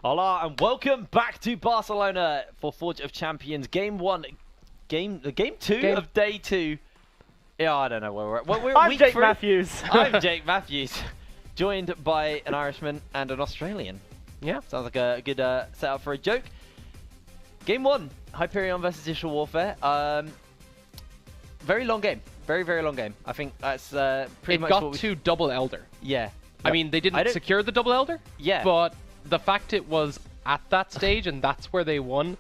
Hola and welcome back to Barcelona for Forge of Champions Game 1, Game 2 of Day 2. Yeah, I don't know where we're at. Well, we're I'm week Jake 3. Matthews. I'm Jake Matthews, joined by an Irishman and an Australian. Yeah. Sounds like a good setup for a joke. Game 1, Hyperion versus Digital Warfare. Very long game. Very, very long game. I think that's pretty much what we... It got to double Elder. Yeah. I mean, they didn't secure the double Elder. Yeah. But the fact it was at that stage and that's where they won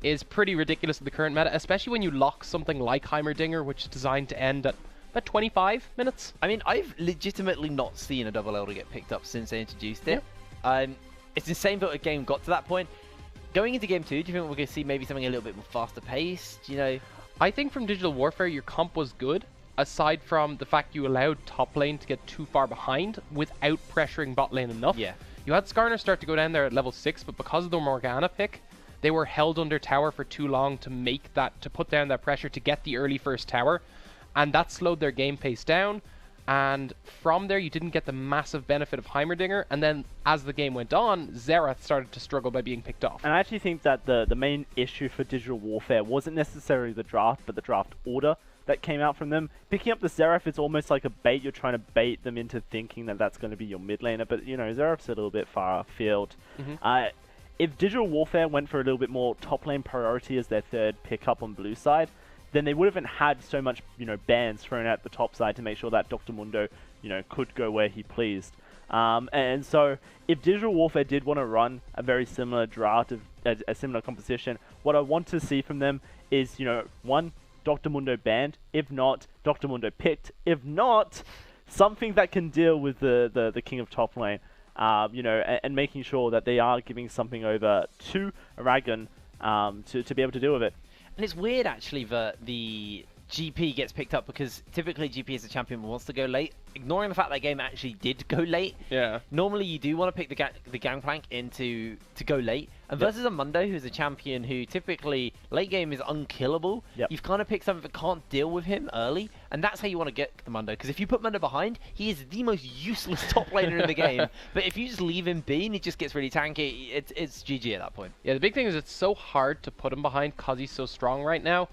is pretty ridiculous in the current meta, especially when you lock something like Heimerdinger, which is designed to end at about 25 minutes. I mean, I've legitimately not seen a double Elder get picked up since they introduced it. Yeah. It's insane that a game got to that point. Going into Game 2, do you think we're going to see maybe something a little bit more faster paced? You know, I think from Digital Warfare, your comp was good, aside from the fact you allowed top lane to get too far behind without pressuring bot lane enough. Yeah. You had Skarner start to go down there at level 6, but because of the Morgana pick, they were held under tower for too long to make that, to put down that pressure to get the early first tower, and that slowed their game pace down. And from there, you didn't get the massive benefit of Heimerdinger, and then as the game went on, Xerath started to struggle by being picked off. And I actually think that the main issue for Digital Warfare wasn't necessarily the draft, but the draft order that came out from them. Picking up the Xerath is almost like a bait. You're trying to bait them into thinking that that's going to be your mid laner, but you know, Xerath's a little bit far afield. If Digital Warfare went for a little bit more top lane priority as their third pickup on blue side, then they would have had so much, you know, bans thrown at the top side to make sure that Dr. Mundo, you know, could go where he pleased. And so if Digital Warfare did want to run a very similar draft, of a similar composition, what I want to see from them is, you know, one, Dr. Mundo banned, if not, Dr. Mundo picked, if not, something that can deal with the king of top lane, you know, and making sure that they are giving something over to Aragon to be able to deal with it. And it's weird, actually, that the GP gets picked up because typically GP as a champion wants to go late. Ignoring the fact that game actually did go late. Yeah. Normally you do want to pick the gangplank to go late. And versus a Mundo, who's a champion who typically late game is unkillable, you've kind of picked something that can't deal with him early. And that's how you want to get the Mundo. Because if you put Mundo behind, he is the most useless top laner in the game. But if you just leave him be and he just gets really tanky, it's GG at that point. Yeah, the big thing is it's so hard to put him behind because he's so strong right now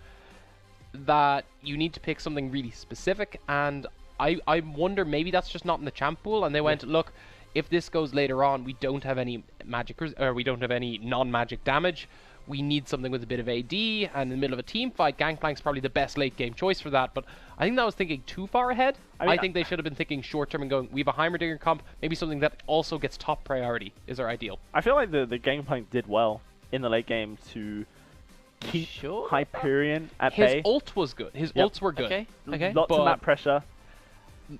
that you need to pick something really specific. And I wonder, maybe that's just not in the champ pool, and they went, look, if this goes later on, we don't have any magic, or we don't have any non-magic damage. We need something with a bit of AD, and in the middle of a team fight, Gangplank's probably the best late game choice for that. But I think that was thinking too far ahead. I think they should have been thinking short term and going, we have a Heimerdinger comp, maybe something that also gets top priority is our ideal. I feel like the Gangplank did well in the late game to keep Hyperion at bay. His ult was good. His ults were good. Okay. Lots of map pressure.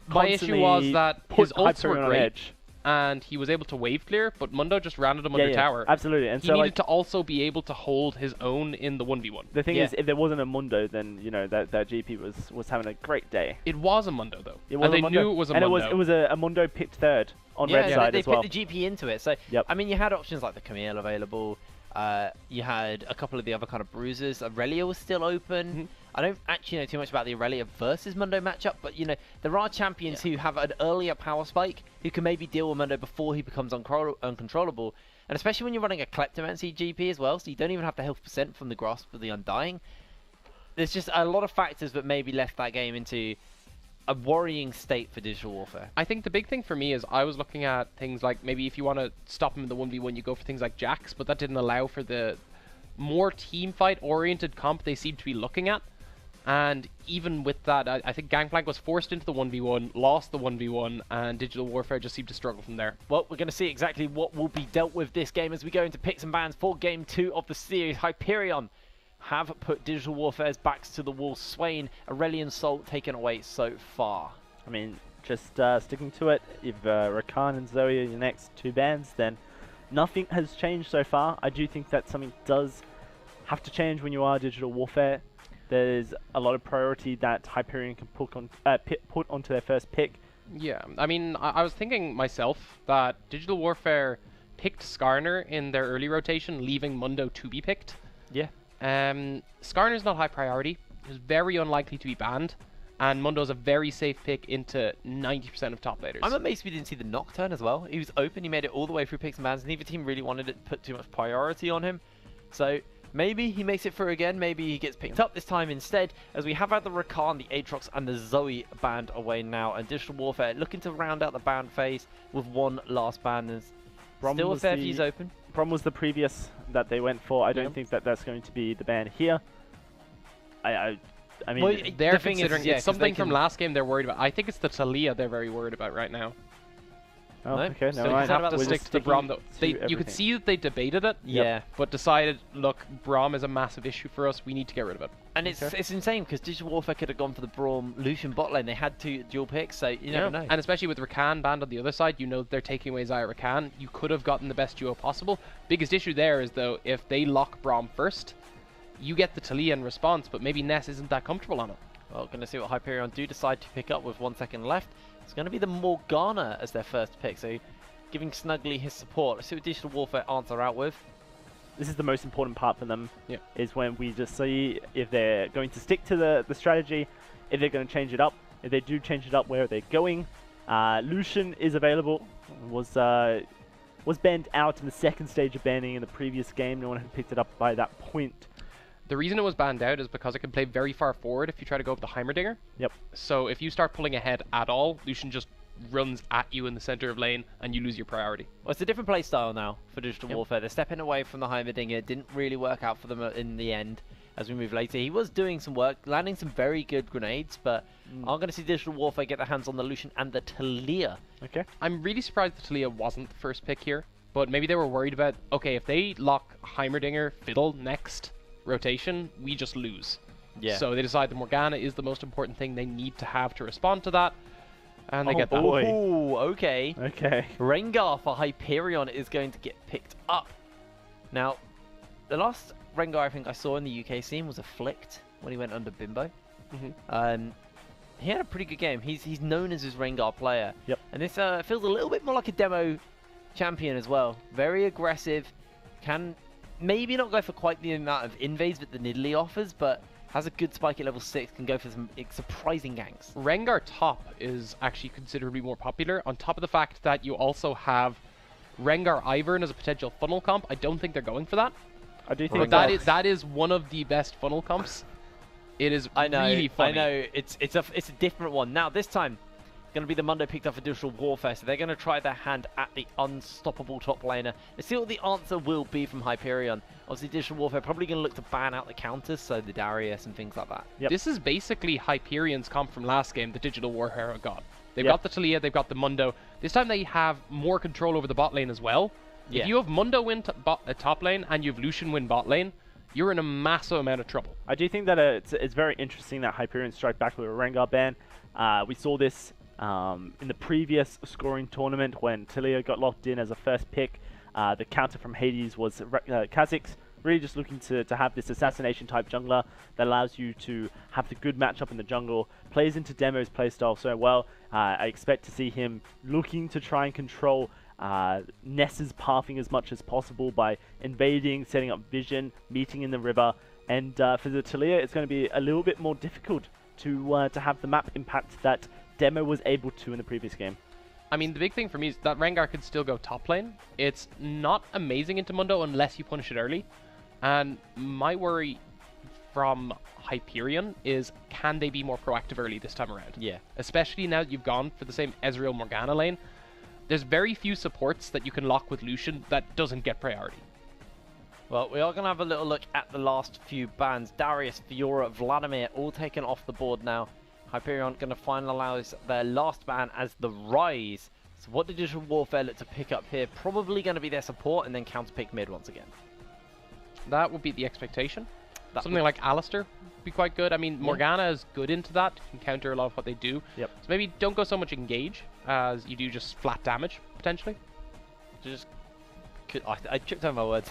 My issue was that his ults were great, edge. And he was able to wave clear, but Mundo just rounded him under tower. Absolutely. And he so needed to also be able to hold his own in the 1v1. The thing is, if there wasn't a Mundo, then you know that GP was having a great day. It was a Mundo though. It was and they knew it was a Mundo. And it was a Mundo picked third on red side as well. They put the GP into it. So I mean, you had options like the Camille available. You had a couple of the other kind of bruisers. Aurelia was still open. I don't actually know too much about the Aurelia versus Mundo matchup, but you know, there are champions who have an earlier power spike who can maybe deal with Mundo before he becomes uncontrollable. And especially when you're running a Kleptomancy GP as well, so you don't even have the health percent from the Grasp of the Undying. There's just a lot of factors that maybe left that game into a worrying state for Digital Warfare. I think the big thing for me is I was looking at things like maybe if you want to stop him in the 1v1, you go for things like Jax, but that didn't allow for the more team fight oriented comp they seem to be looking at. And even with that, I think Gangplank was forced into the 1v1, lost the 1v1, and Digital Warfare just seemed to struggle from there. Well, we're going to see exactly what will be dealt with this game as we go into picks and bans for Game 2 of the series. Hyperion have put Digital Warfare's backs to the wall. Swain, Aurelian Soul taken away so far. I mean, just sticking to it, if Rakan and Zoe are your next two bans, then nothing has changed so far. I do think that something does have to change when you are Digital Warfare. There's a lot of priority that Hyperion can put onto their first pick. Yeah, I mean, I was thinking myself that Digital Warfare picked Skarner in their early rotation, leaving Mundo to be picked. Yeah. Skarner's not high priority. He's very unlikely to be banned. and Mundo's a very safe pick into 90% of top laners. I'm amazed we didn't see the Nocturne as well. He was open, he made it all the way through picks and bans. Neither team really wanted to put too much priority on him. So maybe he makes it through again, maybe he gets picked up this time instead, as we have had the Rakan, the Aatrox, and the Zoe banned away now, and Digital Warfare looking to round out the ban phase with one last ban. There's still a fair few's open. Problem was the previous that they went for. I don't think that that's going to be the ban here. I mean, well, they're thing considering it's something from last game they're worried about. I think it's the Talia they're very worried about right now. Oh, No, okay, still no, concerned right. about To the stick to the Braum though. You everything. could see that they debated it, Yeah. but decided, look, Braum is a massive issue for us. We need to get rid of it. And it's insane because Digital Warfare could have gone for the Braum Lucian bot lane. They had two dual picks, so you never know. And especially with Rakan banned on the other side, you know they're taking away Xayah Rakan. You could have gotten the best duo possible. Biggest issue there is, though, if they lock Braum first, you get the Talia in response, but maybe Ness isn't that comfortable on it. Well, going to see what Hyperion do decide to pick up with 1 second left. It's going to be the Morgana as their first pick, so giving Snuggly his support. Let's see what Digital Warfare answer out with. This is the most important part for them, Yeah. is when we just see if they're going to stick to the strategy, if they're going to change it up. If they do change it up, where are they going? Lucian is available, was banned out in the second stage of banning in the previous game. No one had picked it up by that point. The reason it was banned out is because it can play very far forward if you try to go up the Heimerdinger. Yep. So if you start pulling ahead at all, Lucian just runs at you in the center of lane and you lose your priority. Well, it's a different play style now for Digital Yep. Warfare. They're stepping away from the Heimerdinger. It didn't really work out for them in the end as we move later. He was doing some work, landing some very good grenades, but I'm going to see Digital Warfare get their hands on the Lucian and the Talia. Okay. I'm really surprised that Talia wasn't the first pick here, but maybe they were worried about, okay, if they lock Heimerdinger, Fiddle next rotation, we just lose. Yeah. So they decide the Morgana is the most important thing they need to have to respond to that, and they get that. boy. Oh, okay. Okay. Rengar for Hyperion is going to get picked up. Now, the last Rengar I think I saw in the UK scene was Afflict when he went under Bimbo. He had a pretty good game. He's known as his Rengar player. Yep. And this feels a little bit more like a demo champion as well. Very aggressive. Can maybe not go for quite the amount of invades that the Nidalee offers, but has a good spike at level 6, can go for some surprising ganks. Rengar top is actually considerably more popular, on top of the fact that you also have Rengar Ivern as a potential funnel comp. I don't think they're going for that. I do think But that is one of the best funnel comps. It is really funny. I know. It's a different one. Now, this time, going to be the Mundo picked up for Digital Warfare, so they're going to try their hand at the unstoppable top laner. Let's see what the answer will be from Hyperion. Obviously, Digital Warfare probably going to look to ban out the counters, so the Darius and things like that. Yep. This is basically Hyperion's comp from last game, the Digital Warfare got. They've Yep. got the Talia, they've got the Mundo. This time they have more control over the bot lane as well. Yeah. If you have Mundo win top lane and you have Lucian win bot lane, you're in a massive amount of trouble. I do think that it's very interesting that Hyperion strike back with a Rengar ban. We saw this in the previous scoring tournament when Talia got locked in as a first pick. The counter from Hades was Kha'Zix, really just looking to have this assassination type jungler that allows you to have the good matchup in the jungle. Plays into Demo's playstyle so well. I expect to see him looking to try and control Ness's pathing as much as possible by invading, setting up vision, meeting in the river. And for the Talia, it's going to be a little bit more difficult to have the map impact that Demo was able to in the previous game. I mean, the big thing for me is that Rengar could still go top lane. It's not amazing into Mundo unless you punish it early. And my worry from Hyperion is, can they be more proactive early this time around? Yeah. Especially now that you've gone for the same Ezreal Morgana lane. There's very few supports that you can lock with Lucian that doesn't get priority. Well, we are going to have a little look at the last few bans. Darius, Fiora, Vladimir, all taken off the board now. Hyperion going to finalize their last ban as the Rise. So what did Digital Warfare look to pick up here? Probably going to be their support and then counterpick mid once again. That would be the expectation. Something like Alistair would be quite good. I mean, Morgana is good into that. You can counter a lot of what they do. Yep. So maybe don't go so much engage as you do just flat damage, potentially. Just I tripped over my words.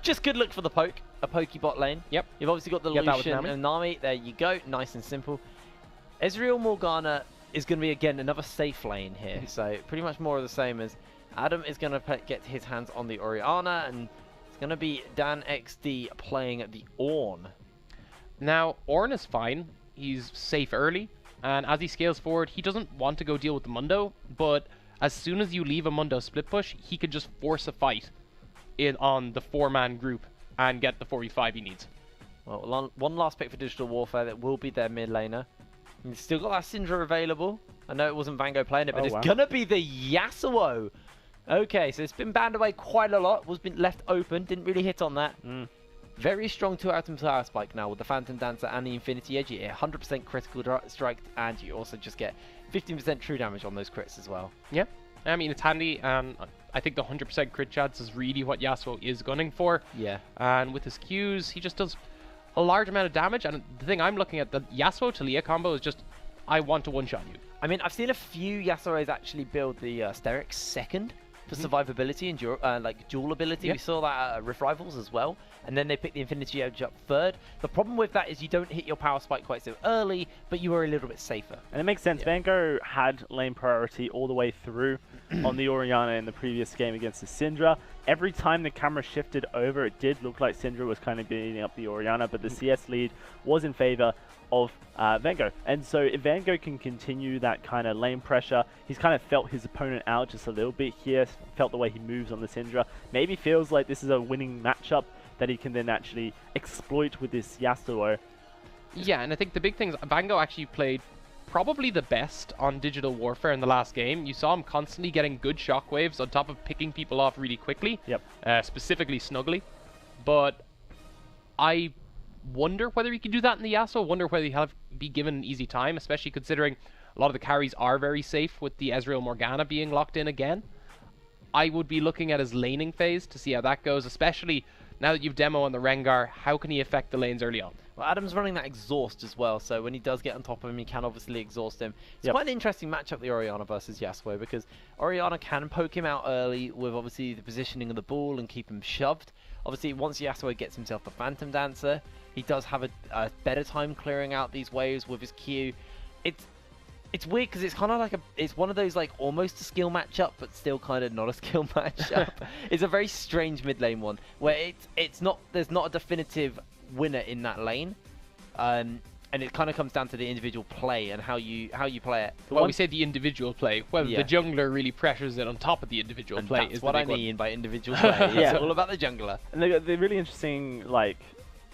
Just good look for the poke. A pokey bot lane. Yep. You've obviously got the Get that with Lucian Nami. and Nami. There you go. Nice and simple. Ezreal Morgana is going to be, again, another safe lane here. So pretty much more of the same as Adam is going to get his hands on the Orianna, and it's going to be Dan XD playing the Ornn. Now, Ornn is fine. He's safe early. And as he scales forward, he doesn't want to go deal with the Mundo, but as soon as you leave a Mundo split push, he could just force a fight on the 4-man group and get the 4v5 he needs. Well, one last pick for Digital Warfare that will be their mid laner. You've still got that Syndra available. I know it wasn't Vango playing it, but it's gonna be the Yasuo. Okay, so it's been banned away quite a lot. Was been left open. Didn't really hit on that. Very strong 2-item power spike now with the Phantom Dancer and the Infinity Edge. You get 100% critical strike, and you also just get 15% true damage on those crits as well. Yeah, I mean, it's handy, and I think the 100% crit chance is really what Yasuo is gunning for. Yeah. And with his Qs, he just does a large amount of damage, and the thing I'm looking at, the Yasuo to Leah combo is just, I want to one-shot you. I mean, I've seen a few Yasuo's actually build the Sterix second for survivability and like dual ability. Yeah. We saw that at Rift Rivals as well. And then they picked the Infinity Edge up third. The problem with that is you don't hit your power spike quite so early, but you are a little bit safer. And it makes sense. Vango had lane priority all the way through on the Orianna in the previous game against the Syndra. Every time the camera shifted over, it did look like Syndra was kind of beating up the Orianna, but the CS lead was in favor of Vango. And so if Vango can continue that kind of lane pressure, he's kind of felt his opponent out just a little bit here, felt the way he moves on the Syndra, maybe feels like this is a winning matchup that he can then actually exploit with this Yasuo. Yeah, and I think the big thing is Vango actually played probably the best on Digital Warfare in the last game. You saw him constantly getting good shockwaves on top of picking people off really quickly, specifically Snuggly. But I wonder whether he could do that in the Yasuo, wonder whether he'll be given an easy time, especially considering a lot of the carries are very safe with the Ezreal Morgana being locked in again. I would be looking at his laning phase to see how that goes, especially now that you've demo on the Rengar. How can he affect the lanes early on? Well, Adam's running that exhaust as well, so when he does get on top of him, he can obviously exhaust him. It's quite an interesting matchup, the Orianna versus Yasuo, because Orianna can poke him out early with obviously the positioning of the ball and keep him shoved. Obviously, once Yasuo gets himself the Phantom Dancer, he does have a better time clearing out these waves with his Q. It's weird because it's kind of like it's one of those like almost a skill matchup, but still kind of not a skill matchup. It's a very strange mid lane one where there's not a definitive winner in that lane, and it kind of comes down to the individual play and how you play it. Well, we say the individual play. Whether the jungler really pressures it on top of the individual and play that's is what I mean by individual play. It's all about the jungler. And the really interesting like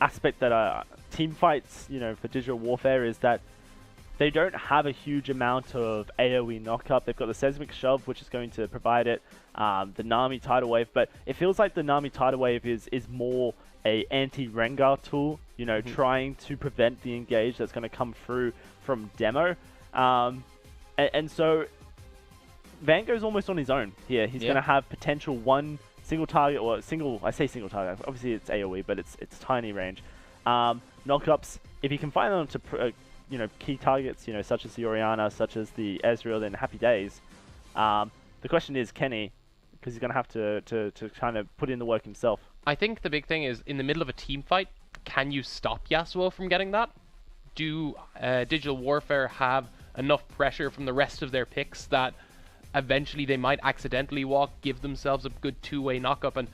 aspect that team fights, you know, for Digital Warfare is that they don't have a huge amount of AoE knockup. They've got the Seismic Shove, which is going to provide it, the Nami Tidal Wave, but it feels like the Nami Tidal Wave is more a anti-Rengar tool, you know, trying to prevent the engage that's going to come through from demo. And so Vango's almost on his own here. He's going to have potential one single target, or I say single target, obviously it's AoE, but it's tiny range. Knockups, if he can find them to you know, key targets, you know, such as the Orianna, such as the Ezreal, then happy days. The question is, can he? Because he's going to have to kind of put in the work himself. I think the big thing is, in the middle of a team fight, can you stop Yasuo from getting that? Do Digital Warfare have enough pressure from the rest of their picks that eventually they might accidentally give themselves a good two-way knockup? And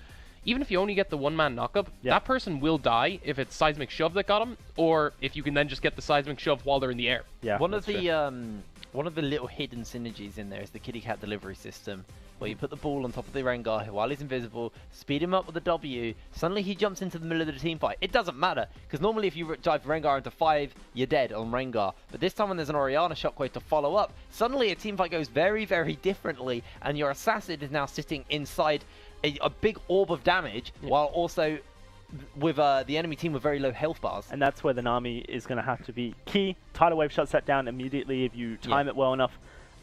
even if you only get the one-man knockup, that person will die if it's Seismic Shove that got him, or if you can then just get the Seismic Shove while they're in the air. Yeah, one of the little hidden synergies in there is the Kitty Cat delivery system, where you put the ball on top of the Rengar while he's invisible, speed him up with a W, suddenly he jumps into the middle of the team fight. It doesn't matter, because normally if you drive Rengar into 5, you're dead on Rengar. But this time when there's an Orianna shockwave to follow up, suddenly a team fight goes very, very differently, and your assassin is now sitting inside a big orb of damage, while also with the enemy team with very low health bars. And that's where the Nami is going to have to be key. Tidal Wave shuts that down immediately if you time it well enough.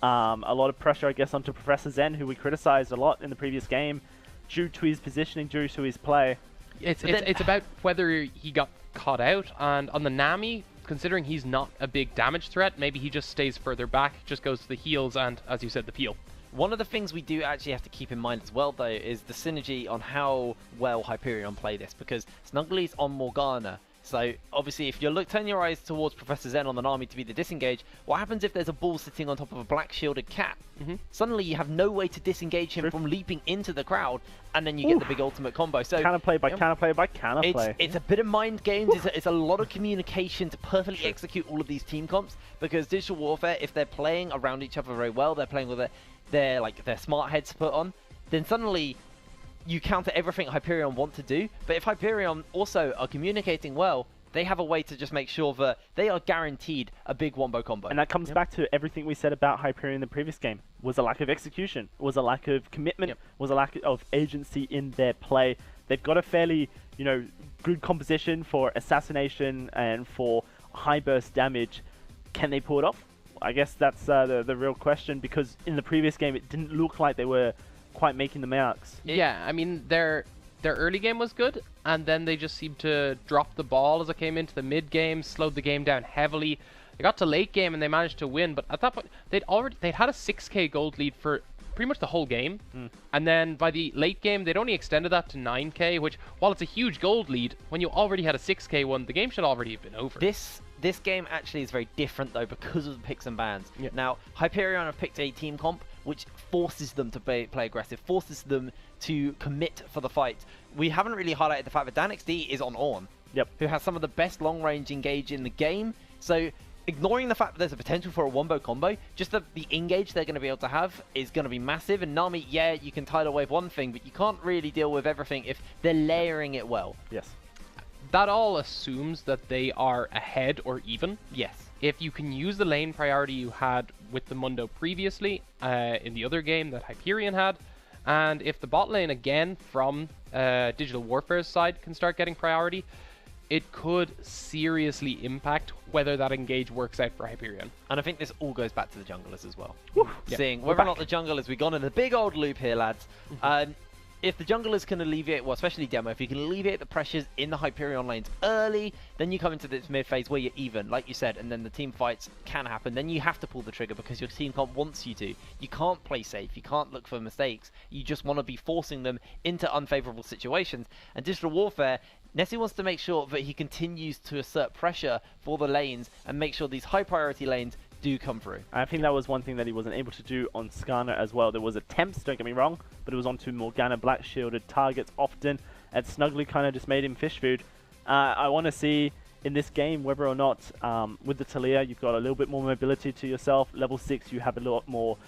A lot of pressure, I guess, onto Professor Zen, who we criticized a lot in the previous game, due to his positioning, due to his play. It's about whether he got caught out, and on the Nami, considering he's not a big damage threat, maybe he just stays further back, just goes to the heals and, as you said, the peel. One of the things we do actually have to keep in mind as well, though, is the synergy on how well Hyperion play this, because Snuggly's on Morgana, So obviously, if you turn your eyes towards Professor Zen on the Nami to be the disengage, what happens if there's a ball sitting on top of a black shielded cat? Suddenly you have no way to disengage him from leaping into the crowd, and then you get the big ultimate combo. So counterplay by counterplay by counterplay. It's a bit of mind games. It's a lot of communication to perfectly execute all of these team comps, because Digital Warfare, if they're playing around each other very well, they're playing with their smart heads put on, then suddenly you counter everything Hyperion want to do. But if Hyperion also are communicating well, they have a way to just make sure that they are guaranteed a big wombo combo. And that comes back to everything we said about Hyperion in the previous game. Was a lack of execution, was a lack of commitment, was a lack of agency in their play. They've got a fairly, good composition for assassination and for high burst damage. Can they pull it off? I guess that's the real question, because in the previous game it didn't look like they were quite making the marks. Yeah, I mean, their early game was good, and then they just seemed to drop the ball as it came into the mid game, slowed the game down heavily. They got to late game and they managed to win, but at that point they'd had a 6k gold lead for pretty much the whole game, and then by the late game they'd only extended that to 9k, which, while it's a huge gold lead, when you already had a 6k one, the game should already have been over. This game actually is very different though, because of the picks and bans. Now, Hyperion have picked a team comp which forces them to play aggressive, forces them to commit for the fight. We haven't really highlighted the fact that DanXD is on Ornn, who has some of the best long-range engage in the game. So ignoring the fact that there's a potential for a wombo combo, just the engage they're going to be able to have is going to be massive. And Nami, yeah, you can tidal wave one thing, but you can't really deal with everything if they're layering it well. Yes. That all assumes that they are ahead or even. Yes. If you can use the lane priority you had with the Mundo previously in the other game that Hyperion had, and if the bot lane again from Digital Warfare's side can start getting priority, it could seriously impact whether that engage works out for Hyperion. And I think this all goes back to the junglers as well. Yeah. Seeing whether or not the junglers, we've gone in a big old loop here, lads. If the junglers can alleviate, well, especially Demo, if you can alleviate the pressures in the Hyperion lanes early, then you come into this mid phase where you're even, like you said, and then the team fights can happen. Then you have to pull the trigger because your team comp wants you to. You can't play safe. You can't look for mistakes. You just want to be forcing them into unfavorable situations. And Digital Warfare, Nessie wants to make sure that he continues to assert pressure for the lanes and make sure these high priority lanes do come through. I think that was one thing that he wasn't able to do on Skarner as well. There was attempts, don't get me wrong, but it was onto Morgana black shielded targets often, and Snuggly kind of just made him fish food. I want to see in this game whether or not with the Talia you've got a little bit more mobility to yourself. Level 6 you have a lot more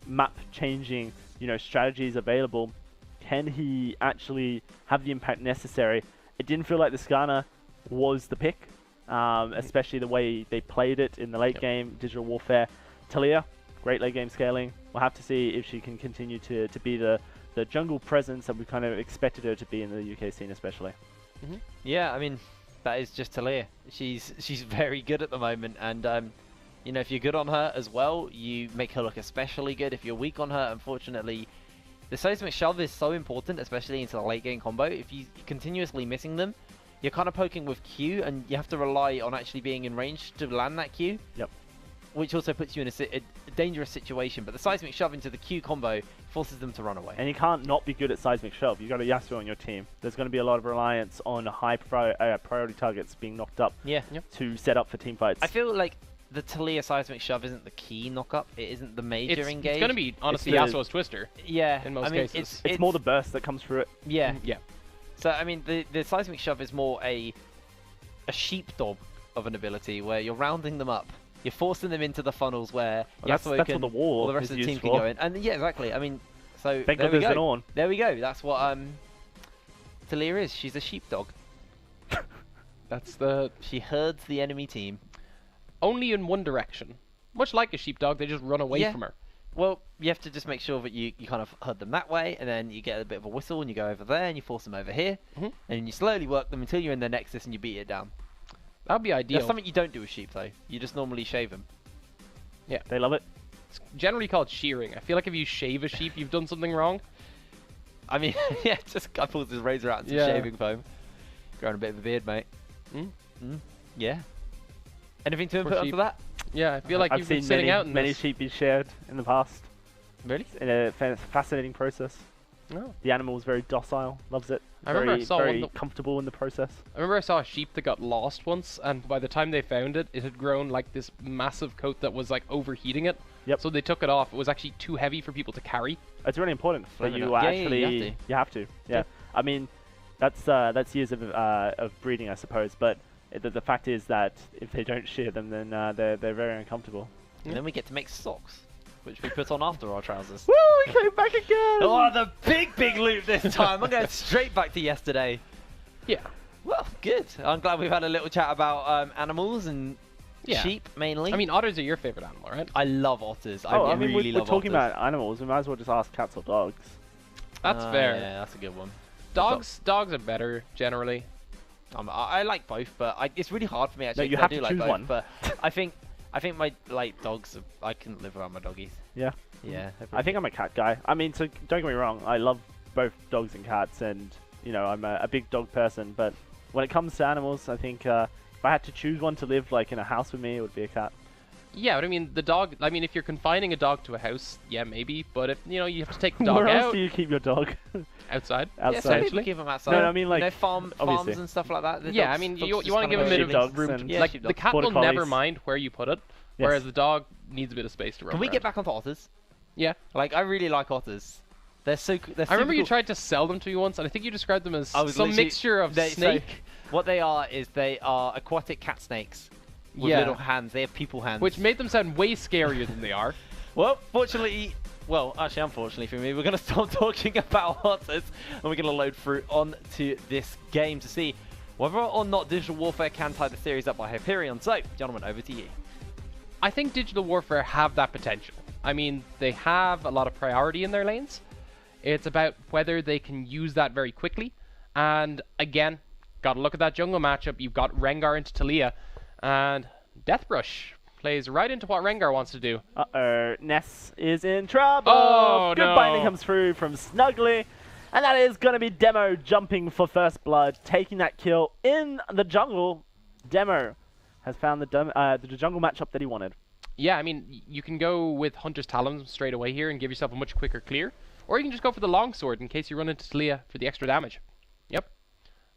map changing strategies available. Can he actually have the impact necessary? It didn't feel like the Skarner was the pick. Especially the way they played it in the late game, Digital Warfare. Talia, great late game scaling. We'll have to see if she can continue to be the jungle presence that we kind of expected her to be in the UK scene especially. Yeah, I mean, that is just Talia. She's very good at the moment, and if you're good on her as well, you make her look especially good. If you're weak on her, unfortunately, the seismic shove is so important, especially into the late game combo. If you're continuously missing them, you're kind of poking with Q, and you have to rely on actually being in range to land that Q. Yep. Which also puts you in a dangerous situation. But the seismic shove into the Q combo forces them to run away. And you can't not be good at seismic shove. You've got a Yasuo on your team. There's going to be a lot of reliance on high priority targets being knocked up to set up for team fights. I feel like the Talia seismic shove isn't the key knock-up. It isn't the major engage. It's going to be, honestly, Yasuo's Twister. Yeah. In most cases. It's more the burst that comes through it. Yeah. Yeah. So, I mean, the seismic shove is more a sheepdog of an ability where you're rounding them up. You're forcing them into the funnels where that's what the wall all the rest of the team can go in. And yeah, exactly. I mean, so thank God there's an on. There we go. That's what Talia is. She's a sheepdog. She herds the enemy team. Only in one direction. Much like a sheepdog, they just run away from her. Well, you have to just make sure that you kind of herd them that way, and then you get a bit of a whistle and you go over there and you force them over here, and you slowly work them until you're in their nexus and you beat it down. That would be ideal. That's something you don't do with sheep, though. You just normally shave them. Yeah. They love it. It's generally called shearing. I feel like if you shave a sheep, you've done something wrong. I mean, yeah, just guy pulls his razor out and some shaving foam. Growing a bit of a beard, mate. Yeah. Anything to input onto that? Yeah, I feel like you've been sitting out in many sheep be shared in the past. Really? In a fascinating process. No. The animal is very docile, loves it. I remember I saw very comfortable in the process. I remember I saw a sheep that got lost once, and by the time they found it, it had grown like this massive coat that was like overheating it. Yep. So they took it off. It was actually too heavy for people to carry. It's really important that you Yeah, actually you have to. Yeah. I mean, that's years of breeding, I suppose. But the fact is that if they don't shear them, then they're very uncomfortable. And then we get to make socks, which we put on after our trousers. Woo! We came back again. Oh, the big loop this time. I'm going straight back to yesterday. Yeah. Well, good. I'm glad we've had a little chat about animals and sheep mainly. I mean, otters are your favorite animal, right? I love otters. I mean, really we're love talking otters. about animals. We might as well just ask cats or dogs. That's fair. Yeah, that's a good one. Dogs are better generally. I like both, but it's really hard for me actually. No, you 'cause have I do to like choose both, one. But I think my dogs. I couldn't live without my doggies. Yeah. Yeah. I think I'm a cat guy. I mean, so don't get me wrong. I love both dogs and cats, and I'm a big dog person. But when it comes to animals, I think if I had to choose one to live like in a house with me, it would be a cat. Yeah, but I mean, the dog. I mean, if you're confining a dog to a house, yeah, maybe. But if you have to take the dog Where else out do you keep your dog? outside, Yeah, some Outside. people keep them outside. No, I mean, like, farms obviously. and stuff like that. The Yeah, dogs- I mean, dogs you just want to kinda give them a bit roam. of sheepdogs room. and- Yeah, Like sheepdogs. the cat Border will never collies. mind where you put it, Yes. whereas the dog needs a bit of space to roam. Can we around. get back onto otters? Yeah. Like, I really like otters. They're I remember you cool. tried to sell them to me once, and I think you described them as I was some literally- mixture of so snake, what they are is they are aquatic cat snakes with Yeah. little hands. They have people hands. which made them sound way scarier than they are. Well, actually, unfortunately for me, we're going to stop talking about otters and we're going to load through onto this game to see whether or not Digital Warfare can tie the series up by Hyperion. So, gentlemen, over to you. I think Digital Warfare have that potential. I mean, they have a lot of priority in their lanes. It's about whether they can use that very quickly. And again, gotta look at that jungle matchup. You've got Rengar into Talia, and Deathbrush plays right into what Rengar wants to do. Uh-oh, Ness is in trouble. Oh, Good no. binding comes through from Snuggly. And that is going to be Demo jumping for first blood, taking that kill in the jungle. Demo has found the jungle matchup that he wanted. Yeah, I mean, you can go with Hunter's Talon straight away here and give yourself a much quicker clear. Or you can just go for the longsword in case you run into Talia for the extra damage. Yep.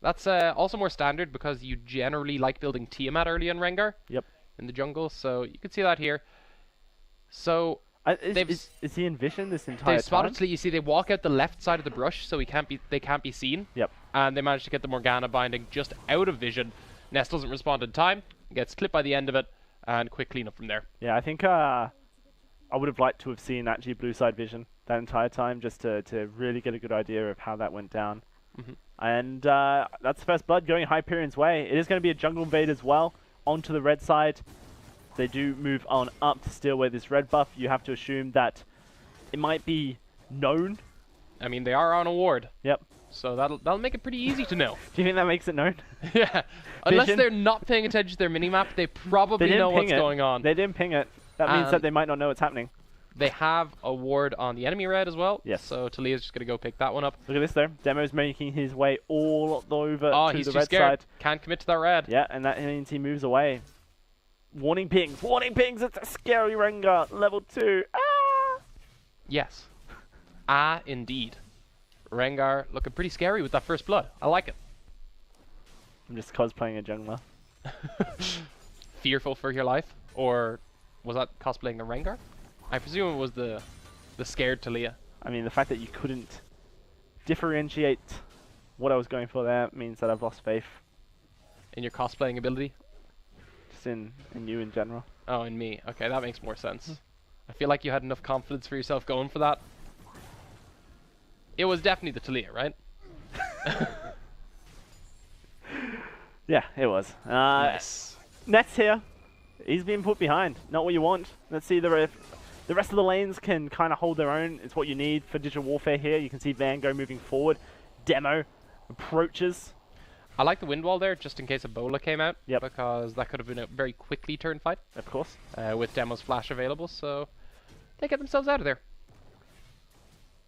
That's also more standard because you generally like building Tiamat early on Rengar. Yep. In the jungle, so you can see that here. So Is he in vision this entire they've spotted time? Talia. You see, they walk out the left side of the brush, so they can't be seen. Yep. And they managed to get the Morgana binding just out of vision. Ness doesn't respond in time, gets clipped by the end of it, and quick cleanup from there. Yeah, I think I would have liked to have seen actually blue side vision that entire time just to really get a good idea of how that went down. Mhm. And that's first blood going Hyperion's way. It is going to be a jungle invade as well onto the red side. They do move on up to steal away this red buff. You have to assume that it might be known. I mean, they are on a ward, Yep. so that'll make it pretty easy to know. Do you think that makes it known? Yeah. Unless Vision? they're not paying attention to their minimap, they probably They didn't know ping what's it. going on. They didn't ping it. That means that And- they might not know what's happening. They have a ward on the enemy red as well. Yes. So Talia's just going to go pick that one up. Look at this though. Demo's making his way all over Oh, to he's the too red scared. side. Can't commit to that red. Yeah, and that means he moves away. Warning pings! Warning pings! It's a scary Rengar! Level 2! Ah! Yes. Indeed. Rengar looking pretty scary with that first blood. I like it. I'm just cosplaying a jungler. Fearful for your life? Or was that cosplaying the Rengar? I presume it was the scared Talia. I mean, the fact that you couldn't differentiate what I was going for there means that I've lost faith In your cosplaying ability? just in you in general. Oh, in me. Okay, that makes more sense. I feel like you had enough confidence for yourself going for that. It was definitely the Talia, right? Yeah, it was. Nice. Nets here. He's being put behind. Not what you want. Let's see the rest of the lanes can kind of hold their own. It's what you need for Digital Warfare here. You can see Van Gogh moving forward. Demo approaches. I like the wind wall there, just in case Ebola came out. Yep. Because that could have been a very quickly turned fight Of course. with Demo's flash available. So they get themselves out of there.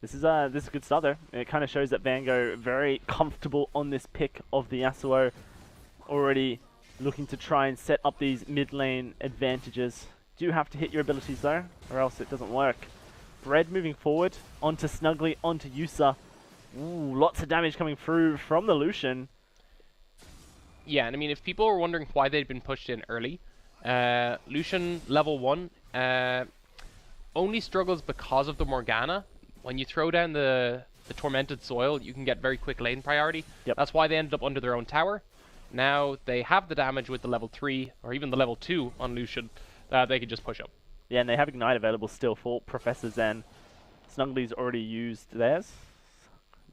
This is a good start though. It kind of shows that Van Gogh very comfortable on this pick of the Yasuo. Already looking to try and set up these mid lane advantages. Do have to hit your abilities though, or else it doesn't work. Red moving forward, onto Snuggly, onto Yusa. Ooh, lots of damage coming through from the Lucian. Yeah, and I mean, if people were wondering why they'd been pushed in early, Lucian level 1 only struggles because of the Morgana. When you throw down the Tormented Soil, you can get very quick lane priority. Yep. That's why they ended up under their own tower. Now they have the damage with the level 3 or even the level 2 on Lucian that they could just push up. Yeah, and they have Ignite available still for Professor Zen. Snuggly's already used theirs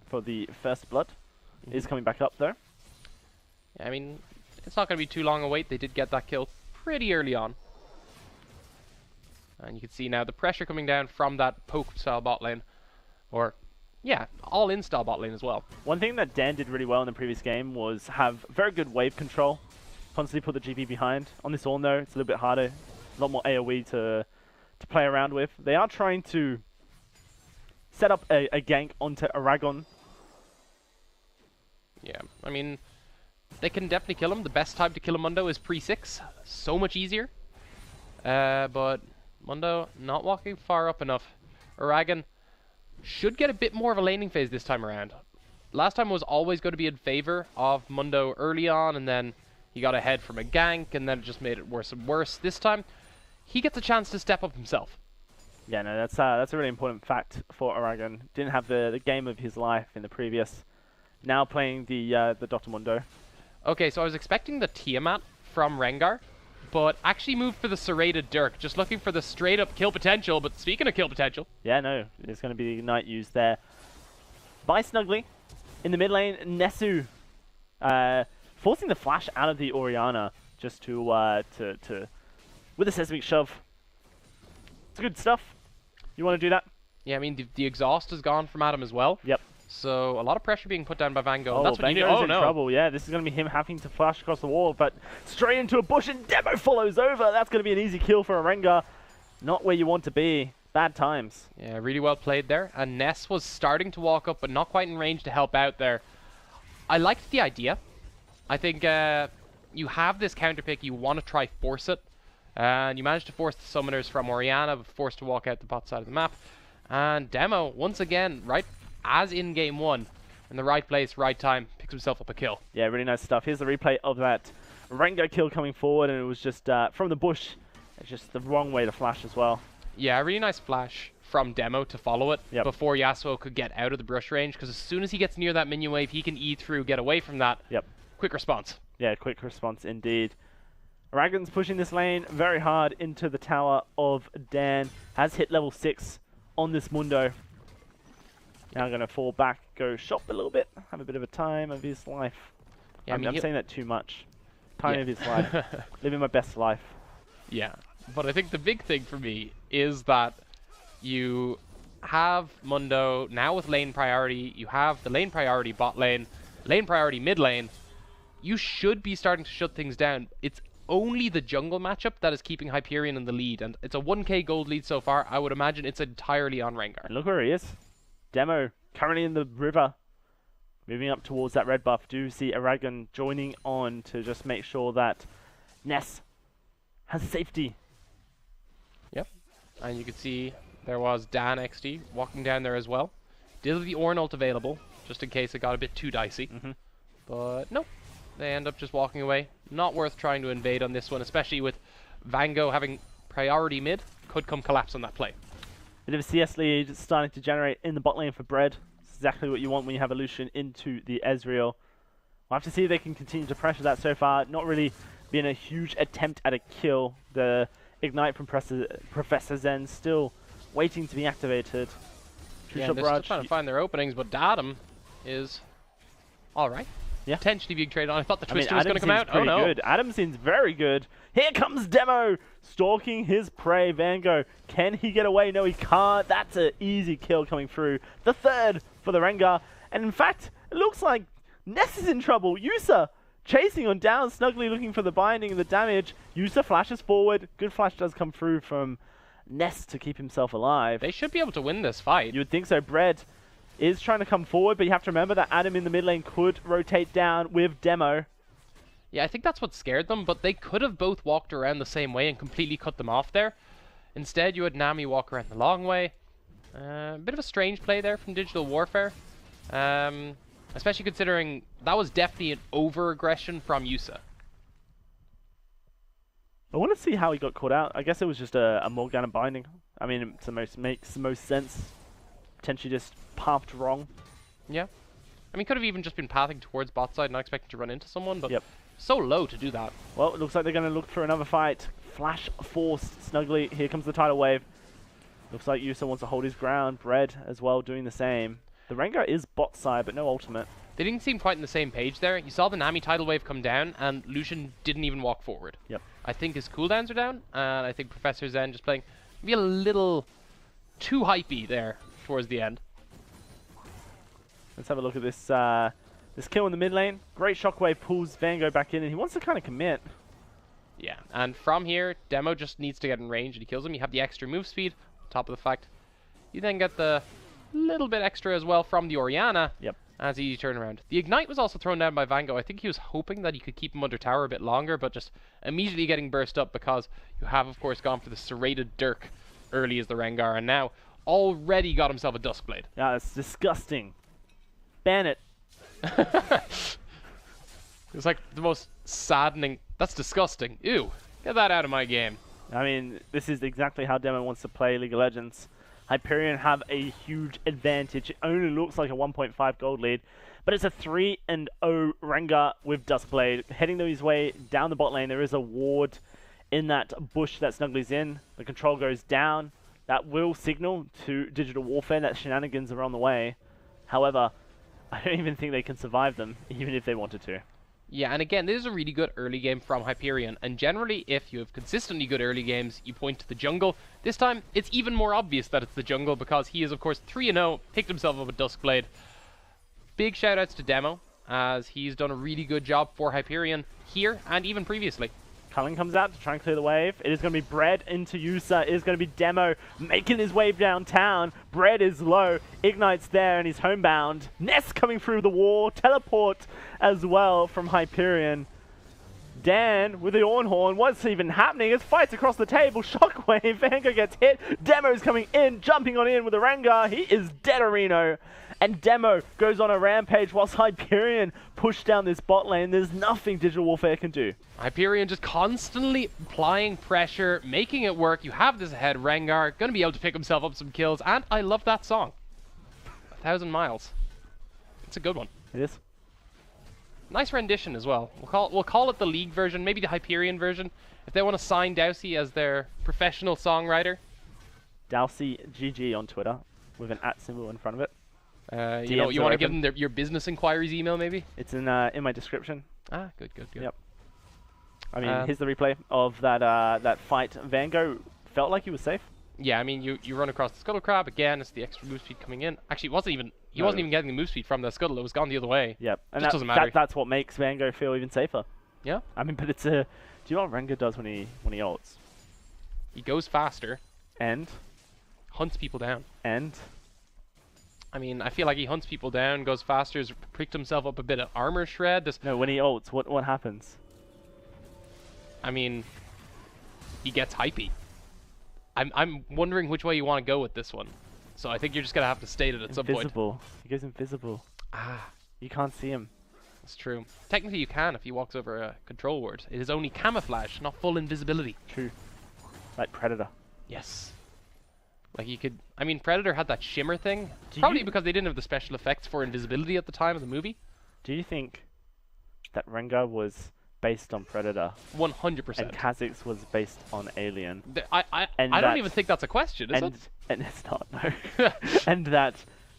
for the first blood. Is coming back up though. Yeah, I mean, it's not going to be too long a wait. They did get that kill pretty early on. And you can see now the pressure coming down from that poke style bot lane. Or, yeah, all in style bot lane as well. One thing that Dan did really well in the previous game was have very good wave control. Constantly put the GP behind. On this Ornn though, it's a little bit harder. A lot more AoE to play around with. They are trying to set up a gank onto Aragon. Yeah, I mean, they can definitely kill him. The best time to kill a Mundo is pre-6. So much easier. But Mundo not walking far up enough. Aragon should get a bit more of a laning phase this time around. Last time was always going to be in favor of Mundo early on, and then he got ahead from a gank, and then it just made it worse and worse. This time, he gets a chance to step up himself. Yeah, no, that's a really important fact for Aragon. Didn't have the game of his life in the previous. Now playing the Dr. Mundo. Okay, so I was expecting the Tiamat from Rengar, but actually moved for the serrated Dirk, just looking for the straight up kill potential. But speaking of kill potential, yeah, no, there's going to be Ignite used there by Snuggly. In the mid lane, Nesu forcing the flash out of the Orianna just to with a seismic shove. It's good stuff. You want to do that? Yeah, I mean the exhaust is gone from Adam as well. Yep. So a lot of pressure being put down by Van Gogh. Oh, That's what Van you need. Gogh's Oh in no! trouble. Yeah, this is going to be him having to flash across the wall, but straight into a bush, and Demo follows over. That's going to be an easy kill for a Rengar. Not where you want to be. Bad times. Yeah, really well played there. And Ness was starting to walk up, but not quite in range to help out there. I liked the idea. I think you have this counter pick. You want to try force it. And you managed to force the summoners from Orianna, but forced to walk out the bot side of the map. And Demo, once again, right as in game 1, in the right place, right time, picks himself up a kill. Yeah, really nice stuff. Here's the replay of that Rengar kill coming forward, and it was just from the bush. It's just the wrong way to flash as well. Yeah, a really nice flash from Demo to follow it before Yasuo could get out of the brush range, because as soon as he gets near that minion wave, he can E through, get away from that. Yep. Quick response. Yeah, quick response indeed. Aragon's pushing this lane very hard into the tower of Dan. Has hit level 6 on this Mundo. Now going to fall back, go shop a little bit, have a bit of a time of his life. Yeah, I'm saying that too much. Time of his life. Living my best life. Yeah, but I think the big thing for me is that you have Mundo now with lane priority. You have the lane priority bot lane, lane priority mid lane. You should be starting to shut things down. It's only the jungle matchup that is keeping Hyperion in the lead, and it's a 1k gold lead so far. I would imagine it's entirely on Rengar. And look where he is. Demo currently in the river, moving up towards that red buff. Do see Aragon joining on to just make sure that Ness has safety. Yep, and you can see there was Dan XD walking down there as well. Did have the Ornn ult available, just in case it got a bit too dicey. But nope, they end up just walking away. Not worth trying to invade on this one, especially with Van Gogh having priority mid. Could come collapse on that play. Bit of a CS lead starting to generate in the bot lane for Bread. It's exactly what you want when you have a Lucian into the Ezreal. We'll have to see if they can continue to pressure that so far. Not really been a huge attempt at a kill. The Ignite from Professor Zen still waiting to be activated. Yeah, they're still trying to find their openings, but Datum is alright. Yeah. Potentially being traded on. I thought the Twister was going to come out. Oh no. Good. Adam seems very good. Here comes Demo, stalking his prey. Van Gogh, can he get away? No, he can't. That's an easy kill coming through. The third for the Rengar. And in fact, it looks like Ness is in trouble. Yusa chasing on down, Snuggly looking for the binding and the damage. Yusa flashes forward. Good flash does come through from Ness to keep himself alive. They should be able to win this fight. You would think so. Bread is trying to come forward, but you have to remember that Adam in the mid lane could rotate down with Demo. Yeah, I think that's what scared them, but they could have both walked around the same way and completely cut them off there. Instead, you had Nami walk around the long way. Bit of a strange play there from Digital Warfare. Especially considering that was definitely an over-aggression from Yusa. I want to see how he got caught out. I guess it was just a Morgana binding. I mean, makes the most sense. Potentially just pathed wrong. Yeah. I mean, could have even just been pathing towards bot side, not expecting to run into someone, but Yep. so low to do that. Well, it looks like they're going to look for another fight. Flash Force, Snugly. Here comes the tidal wave. Looks like Yusa wants to hold his ground. Bread as well doing the same. The Rengar is bot side, but no ultimate. They didn't seem quite on the same page there. You saw the Nami tidal wave come down, and Lucian didn't even walk forward. Yep. I think his cooldowns are down, and I think Professor Zen just playing maybe a little too hypey there towards the end. Let's have a look at this this kill in the mid lane. Great shockwave pulls Van Gogh back in, and he wants to kind of commit. Yeah, and from here, Demo just needs to get in range, and he kills him. You have the extra move speed, on top of the fact. You then get the little bit extra as well from the Orianna. Yep. As he turn around. The Ignite was also thrown down by Van Gogh. I think he was hoping that he could keep him under tower a bit longer, but just immediately getting burst up because you have, of course, gone for the serrated Dirk early as the Rengar, and now already got himself a Duskblade. Yeah, it's disgusting. Ban it. It's like the most saddening. That's disgusting. Ew. Get that out of my game. I mean, this is exactly how Demo wants to play League of Legends. Hyperion have a huge advantage. It only looks like a 1.5 gold lead, but it's a 3-0 Rengar with Duskblade. Heading his way down the bot lane, there is a ward in that bush that Snugly's in. The control goes down. That will signal to Digital Warfare that shenanigans are on the way. However, I don't even think they can survive them, even if they wanted to. Yeah, and again, this is a really good early game from Hyperion, and generally, if you have consistently good early games, you point to the jungle. This time, it's even more obvious that it's the jungle, because he is, of course, 3-0, picked himself up a Duskblade. Big shoutouts to Demo, as he's done a really good job for Hyperion here, and even previously. Cullen comes out to try and clear the wave. It is going to be Bread into Yusa. It is going to be Demo making his way downtown. Bread is low. Ignite's there and he's homebound. Ness coming through the wall. Teleport as well from Hyperion. Dan with the Ornhorn. What's even happening? It's fights across the table. Shockwave. Van Gogh gets hit. Demo's coming in, jumping on in with the Rengar. He is dead, Areno. And Demo goes on a rampage whilst Hyperion push down this bot lane. There's nothing Digital Warfare can do. Hyperion just constantly applying pressure, making it work. You have this ahead Rengar, going to be able to pick himself up some kills, and I love that song. 1,000 Miles. It's a good one. It is. Nice rendition as well. We'll call it the League version, maybe the Hyperion version, if they want to sign Dowsey as their professional songwriter. Dowsey GG on Twitter with an @ symbol in front of it. You want to give them your business inquiries email, maybe? It's in my description. Ah, good. Yep. I mean, here's the replay of that fight. Van Gogh felt like he was safe. Yeah, I mean, you run across the Scuttle Crab again. It's the extra move speed coming in. Actually, he wasn't even getting the move speed from the Scuttle. It was gone the other way. Yep, and Just doesn't matter. That's what makes Van Gogh feel even safer. Yeah. I mean, but it's a. Do you know what Rengar does when he ults? He goes faster. And hunts people down. And I mean, I feel like he hunts people down, goes faster, has picked himself up a bit of armor shred. No, when he ults, what happens? I mean, he gets hypey. I'm wondering which way you want to go with this one. So I think you're just going to have to state it at some point. Invisible. He goes invisible. Ah. You can't see him. That's true. Technically you can if he walks over a control ward. It is only camouflage, not full invisibility. True. Like Predator. Yes. Like you could... I mean, Predator had that shimmer thing. Probably because they didn't have the special effects for invisibility at the time of the movie. Do you think that Rengar was based on Predator? 100%. And Kha'Zix was based on Alien? I don't even think that's a question, is it? And it's not, no. And that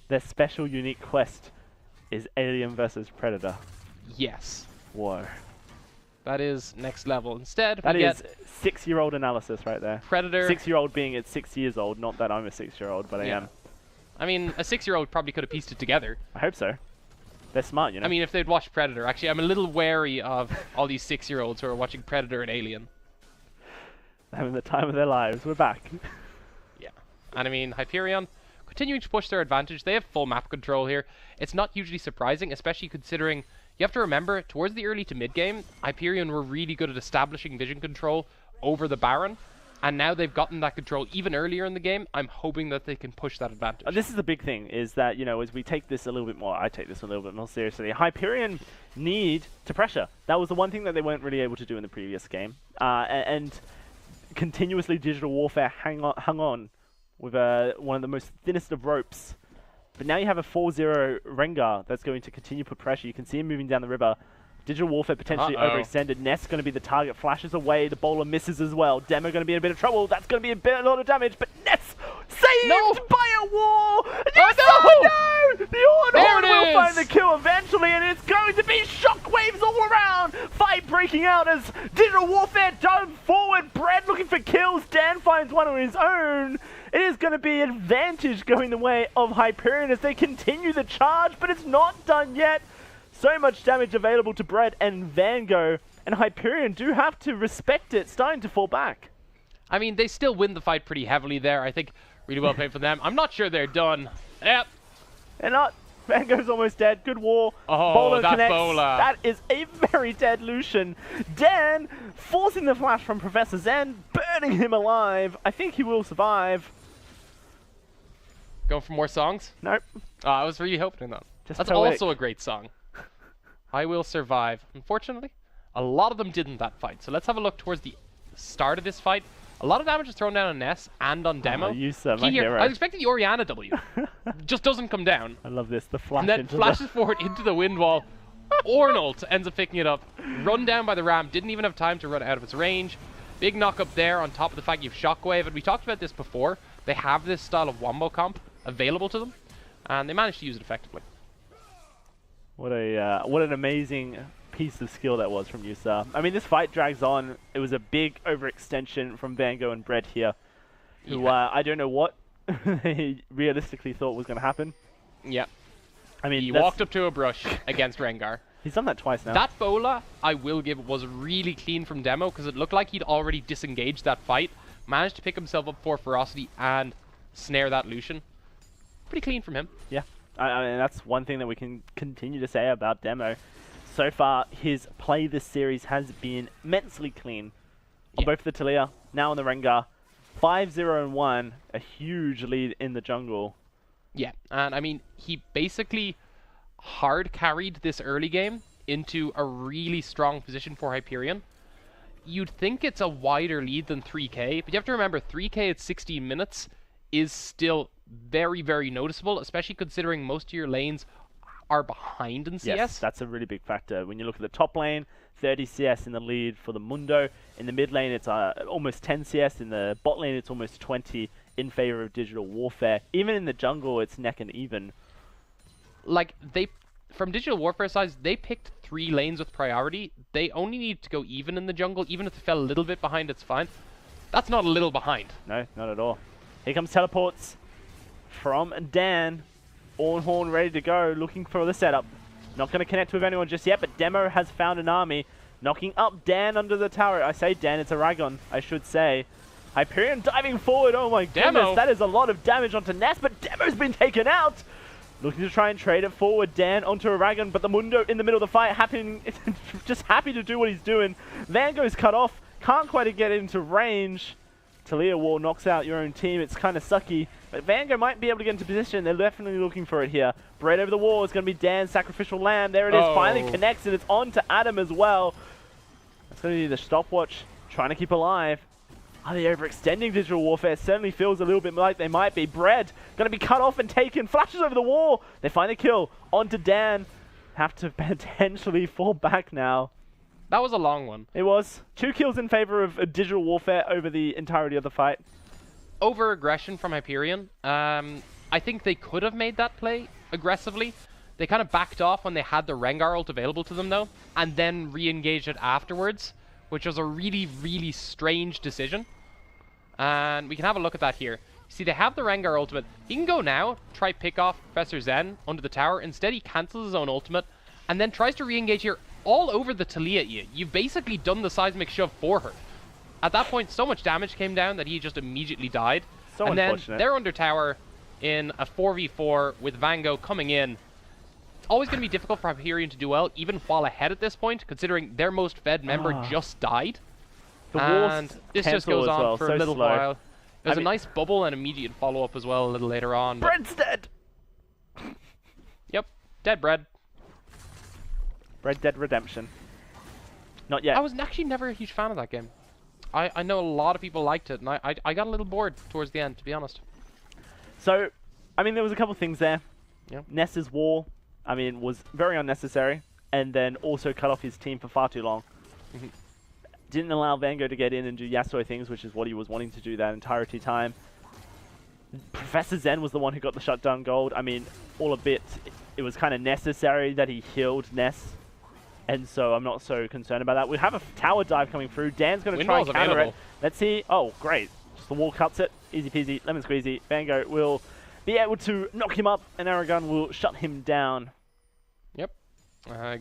their special unique quest is Alien versus Predator. Yes. Whoa. That is next level. Instead, that we is 6-year-old analysis right there. Predator. 6-year-old being at 6 years old. Not that I'm a 6-year-old, but I am. I mean, a 6-year-old probably could have pieced it together. I hope so. They're smart, you know. I mean, if they'd watched Predator. Actually, I'm a little wary of all these 6-year-olds who are watching Predator and Alien. Having the time of their lives. We're back. Yeah. And I mean, Hyperion continuing to push their advantage. They have full map control here. It's not hugely surprising, especially considering... You have to remember, towards the early to mid-game, Hyperion were really good at establishing vision control over the Baron. And now they've gotten that control even earlier in the game. I'm hoping that they can push that advantage. This is the big thing, is that, you know, as we take this a little bit more, I take this a little bit more seriously, Hyperion need to pressure. That was the one thing that they weren't really able to do in the previous game. And continuously Digital Warfare hung on with one of the most thinnest of ropes. But now you have a 4-0 Rengar that's going to continue to put pressure. You can see him moving down the river. Digital Warfare potentially overextended. Ness going to be the target, flashes away. The bowler misses as well. Demo going to be in a bit of trouble. That's going to be a lot of damage, but Ness saved by a wall! Yes, oh no! The Ornhorn will find the kill eventually, and it's going to be shockwaves all around! Fight breaking out as Digital Warfare done forward. Brad looking for kills. Dan finds one on his own. It is going to be advantage going the way of Hyperion as they continue the charge, but it's not done yet. So much damage available to Brett and Vango, and Hyperion do have to respect it, starting to fall back. I mean, they still win the fight pretty heavily there. I think really well played for them. I'm not sure they're done. Yep. They're not. Vango's almost dead. Good war. Oh, Bowler that connects. bowler. That is a very dead Lucian. Dan forcing the flash from Professor Zen, burning him alive. I think he will survive. Going for more songs? Nope. I was really hoping that. That's poetic. also a great song. I will survive. Unfortunately, a lot of them didn't that fight. So let's have a look towards the start of this fight. A lot of damage is thrown down on Ness and on Demo. My hero. I was expecting the Orianna W. Just doesn't come down. I love this. The flash And then flashes forward into the wind wall. Ornult ends up picking it up. Run down by the Ram. Didn't even have time to run out of its range. Big knock up there on top of the fact you've Shockwave. And we talked about this before. They have this style of wombo comp available to them. And they managed to use it effectively. What an amazing piece of skill that was from Yusa. I mean, this fight drags on. It was a big overextension from Vango and Brett here, who I don't know what he realistically thought was going to happen. Yeah. I mean, he walked up to a brush against Rengar. He's done that twice now. That bola, I will give, was really clean from Demo because it looked like he'd already disengaged that fight, managed to pick himself up for Ferocity and snare that Lucian. Pretty clean from him. Yeah. I mean, that's one thing that we can continue to say about Demo. So far, his play this series has been immensely clean. On both the Taliyah, now on the Rengar. 5-0-1, a huge lead in the jungle. Yeah, and I mean, he basically hard carried this early game into a really strong position for Hyperion. You'd think it's a wider lead than 3K, but you have to remember 3K at 16 minutes is still very, very noticeable, especially considering most of your lanes are behind in CS. Yes, that's a really big factor. When you look at the top lane, 30 CS in the lead for the Mundo. In the mid lane, it's almost 10 CS. In the bot lane, it's almost 20 in favor of Digital Warfare. Even in the jungle, it's neck and even. Like, from Digital Warfare side, they picked 3 lanes with priority. They only need to go even in the jungle. Even if they fell a little bit behind, it's fine. That's not a little behind. No, not at all. Here comes teleports from Dan. Ornhorn ready to go, looking for the setup. Not going to connect with anyone just yet, but Demo has found an army. Knocking up Dan under the tower. I say Dan, it's a Ragon, I should say. Hyperion diving forward, oh my goodness, that is a lot of damage onto Ness, but Demo's been taken out! Looking to try and trade it forward, Dan onto a Ragon, but the Mundo in the middle of the fight, just happy to do what he's doing. Vango's cut off, can't quite get into range. Taliyah wall knocks out your own team, it's kind of sucky. But Vango might be able to get into position, they're definitely looking for it here. Bread over the wall is going to be Dan's sacrificial lamb, there it is, finally connects, and it's on to Adam as well. That's going to be the stopwatch, trying to keep alive. Are they overextending Digital Warfare? Certainly feels a little bit like they might be. Bread going to be cut off and taken, flashes over the wall. They find a kill, onto Dan. Have to potentially fall back now. That was a long one. It was. 2 kills in favor of Digital Warfare over the entirety of the fight. Over aggression from Hyperion. I think they could have made that play aggressively. They kind of backed off when they had the Rengar ult available to them though, and then re-engaged it afterwards, which was a really, really strange decision. And we can have a look at that here. See, they have the Rengar ultimate. He can go now, try pick off Professor Zen under the tower. Instead, he cancels his own ultimate, and then tries to re-engage here all over the Taliyah at you. You've basically done the seismic shove for her. At that point, so much damage came down that he just immediately died. So and then unfortunate. they're under tower in a 4v4 with Vango coming in. It's always going to be difficult for Hyperion to do well, even while ahead at this point, considering their most fed member just died. And this just goes on well, for so a little slow. while. There's I a mean, nice bubble and immediate follow-up as well a little later on. Bread's dead! Yep, dead bread. Bread Dead Redemption. Not yet. I was actually never a huge fan of that game. I know a lot of people liked it, and I got a little bored towards the end, to be honest. So, I mean, there was a couple things there. Yeah. Ness's wall, I mean, was very unnecessary, and then also cut off his team for far too long. Didn't allow Vango to get in and do Yasuo things, which is what he was wanting to do that entirety time. Professor Zen was the one who got the shutdown gold. I mean, all a bit, it was kind of necessary that he healed Ness, and so I'm not so concerned about that. We have a tower dive coming through. Dan's going to try and counter it. Let's see. Oh, great. Just the wall cuts it. Easy peasy, lemon squeezy. Vango will be able to knock him up, and Aragon will shut him down. Yep.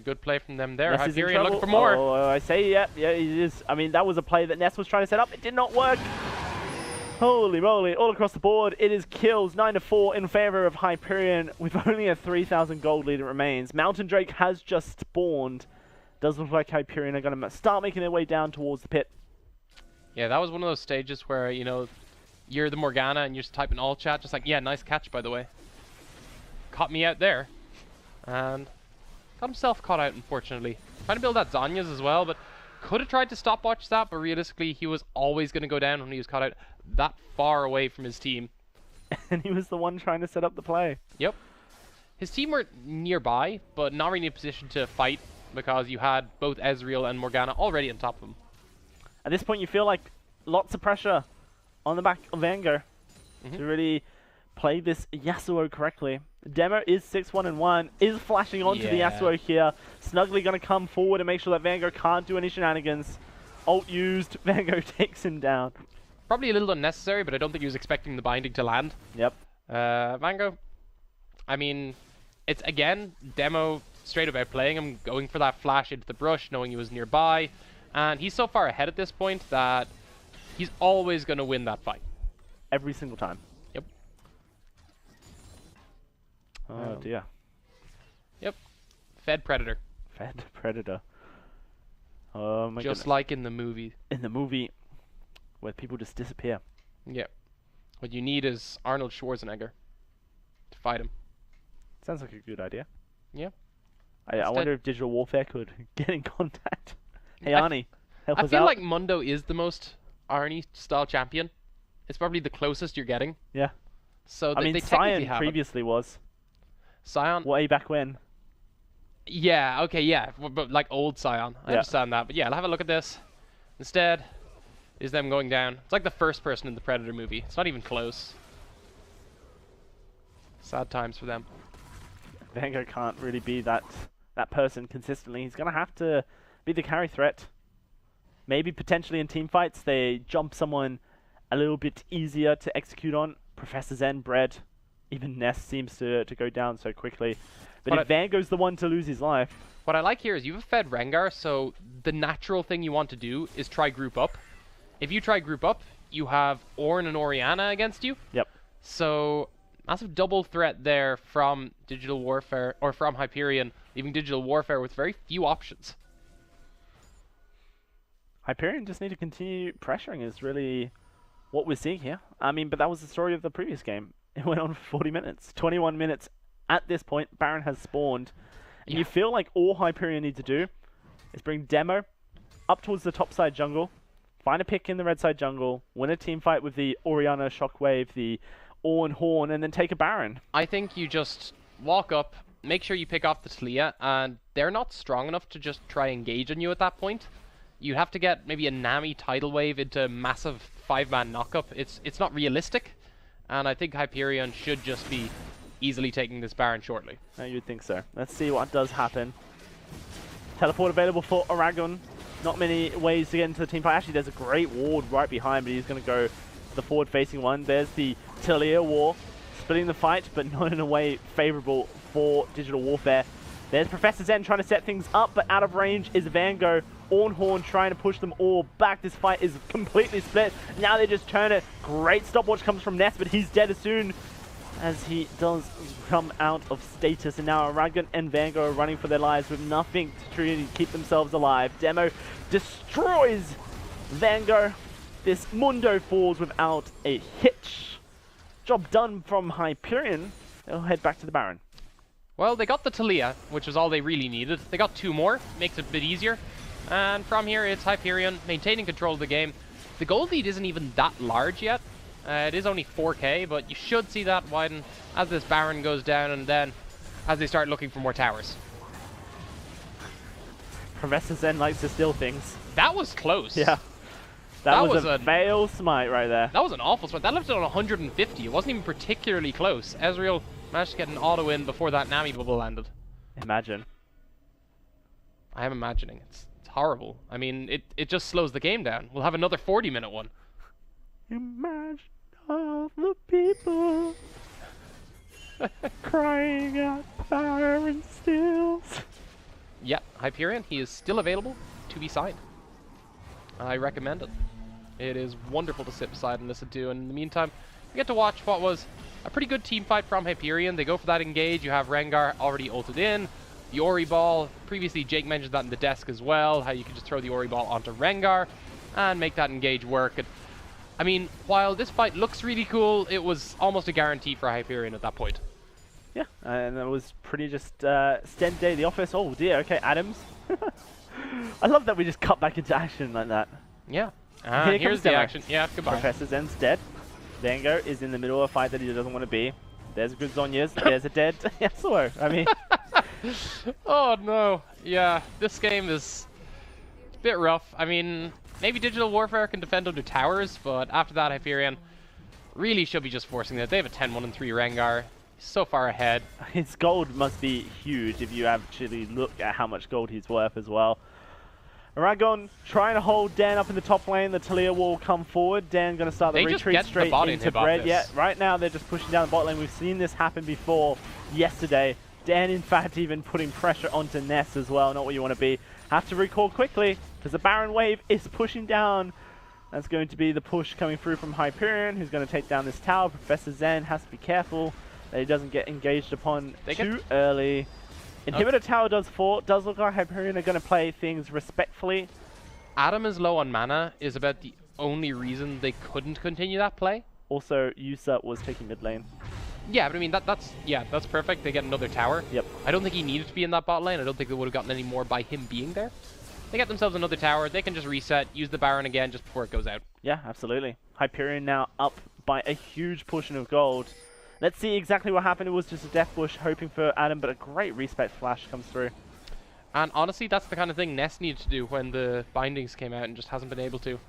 Good play from them there. Ness is in Hyperion looking trouble. for more. Oh, I say, yeah, it is. I mean, that was a play that Ness was trying to set up. It did not work. Holy moly, all across the board, it is kills 9-4 in favor of Hyperion with only a 3,000 gold lead it remains. Mountain Drake has just spawned. Does look like Hyperion are going to start making their way down towards the pit. Yeah, that was one of those stages where, you know, you're the Morgana and you're just typing all chat, just like, yeah, nice catch, by the way. Caught me out there. And got himself caught out, unfortunately. Trying to build that Zanya's as well, but could have tried to stopwatch that, but realistically, he was always going to go down when he was caught out that far away from his team. And he was the one trying to set up the play. Yep. His team were nearby, but not really in a position to fight because you had both Ezreal and Morgana already on top of him. At this point, you feel like lots of pressure on the back of Vango to really play this Yasuo correctly. Demo is 6-1-1, is flashing onto the Yasuo here. Snugly going to come forward and make sure that Vango can't do any shenanigans. Ult used, Vango takes him down. Probably a little unnecessary, but I don't think he was expecting the binding to land. Yep. Vango, I mean, it's again, Demo straight about playing him, going for that flash into the brush, knowing he was nearby. And he's so far ahead at this point that he's always going to win that fight. Every single time. Yep. Oh dear. Yep. Fed Predator. Fed Predator. Oh my goodness. Just like in the movie. In the movie, where people just disappear. Yeah. What you need is Arnold Schwarzenegger to fight him. Sounds like a good idea. Yeah. I wonder if Digital Warfare could get in contact. Hey Arnie, help us out. I feel like Mundo is the most Arnie-style champion. It's probably the closest you're getting. Yeah. So I mean, they Sion have previously was. Sion? Way back when. Yeah, okay, yeah. But like old Sion. I understand that. But yeah, I'll have a look at this. Instead, is them going down. It's like the first person in the Predator movie. It's not even close. Sad times for them. Vango can't really be that person consistently. He's going to have to be the carry threat. Maybe potentially in team fights they jump someone a little bit easier to execute on. Professor Zen, Bread, even Ness seems to go down so quickly. But if Vango's the one to lose his life... What I like here is you've fed Rengar, so the natural thing you want to do is try group up. If you try group up, you have Ornn and Orianna against you. Yep. So, massive double threat there from Digital Warfare, or from Hyperion, leaving Digital Warfare with very few options. Hyperion just need to continue pressuring is really what we're seeing here. I mean, but that was the story of the previous game. It went on for 40 minutes. 21 minutes at this point. Baron has spawned. And you feel like all Hyperion need to do is bring Demo up towards the top side jungle, find a pick in the red side jungle, win a team fight with the Orianna Shockwave, the Ornn Horn, and then take a Baron. I think you just walk up, make sure you pick off the Talia, and they're not strong enough to just try engage on you at that point. You have to get maybe a Nami tidal wave into a massive 5-man knockup. It's not realistic, and I think Hyperion should just be easily taking this Baron shortly. No, you'd think so. Let's see what does happen. Teleport available for Aragon. Not many ways to get into the team fight. Actually, there's a great ward right behind, but he's going to go the forward-facing one. There's the Talia War, splitting the fight, but not in a way favorable for Digital Warfare. There's Professor Zen trying to set things up, but out of range is Vango. Ornhorn trying to push them all back. This fight is completely split. Now they just turn it. Great stopwatch comes from Ness, but he's dead as soon as he does come out of status. And now Aragon and Vango are running for their lives with nothing to truly keep themselves alive. Demo destroys Vango, this Mundo falls without a hitch. Job done from Hyperion. They'll head back to the Baron. Well, they got the Talia, which was all they really needed. They got 2 more, makes it a bit easier. And from here, it's Hyperion maintaining control of the game. The gold lead isn't even that large yet. It is only 4k, but you should see that widen as this Baron goes down and then as they start looking for more towers. Professor Zen likes to steal things. That was close. Yeah. That was a fail smite right there. That was an awful smite. That left it on 150. It wasn't even particularly close. Ezreal managed to get an auto in before that Nami bubble landed. Imagine. I am imagining. It's horrible. I mean, it just slows the game down. We'll have another 40-minute one. Imagine all the people crying out fire and steals. Yeah, Hyperion, he is still available to be signed. I recommend it. It is wonderful to sit beside and listen to, and in the meantime, we get to watch what was a pretty good team fight from Hyperion. They go for that engage. You have Rengar already ulted in. The Ori ball, previously Jake mentioned that in the desk as well, how you can just throw the Ori ball onto Rengar and make that engage work. And, I mean, while this fight looks really cool, it was almost a guarantee for Hyperion at that point. Yeah, and it was pretty just stand day at the office. Oh dear, okay, Adams. I love that we just cut back into action like that. Yeah. Here's the action. Yeah, goodbye. Professor Zen's dead. Vango is in the middle of a fight that he doesn't want to be. There's a good Zhonya's. There's a dead Yasuo. I mean... Oh no. Yeah, this game is a bit rough. I mean, maybe Digital Warfare can defend under towers, but after that, Hyperion really should be just forcing it. They have a 10-1 and 3 Rengar. He's so far ahead. His gold must be huge if you actually look at how much gold he's worth as well. Aragon trying to hold Dan up in the top lane. The Talia will come forward. Dan going to start the retreat straight into Bread. Yeah, right now they're just pushing down the bot lane. We've seen this happen before yesterday. Dan, in fact, even putting pressure onto Ness as well. Not what you want to be. Have to recall quickly because the Baron wave is pushing down. That's going to be the push coming through from Hyperion, who's going to take down this tower. Professor Zen has to be careful that he doesn't get engaged upon too early. Inhibitor tower does fall. Does look like Hyperion are going to play things respectfully. Adam is low on mana is about the only reason they couldn't continue that play. Also, Yusa was taking mid lane. Yeah, but I mean, that's perfect. They get another tower. Yep. I don't think he needed to be in that bot lane. I don't think they would have gotten any more by him being there. They get themselves another tower. They can just reset, use the Baron again just before it goes out. Yeah, absolutely. Hyperion now up by a huge portion of gold. Let's see exactly what happened. It was just a death bush hoping for Adam, but a great respect flash comes through. And honestly, that's the kind of thing Ness needed to do when the bindings came out and just hasn't been able to in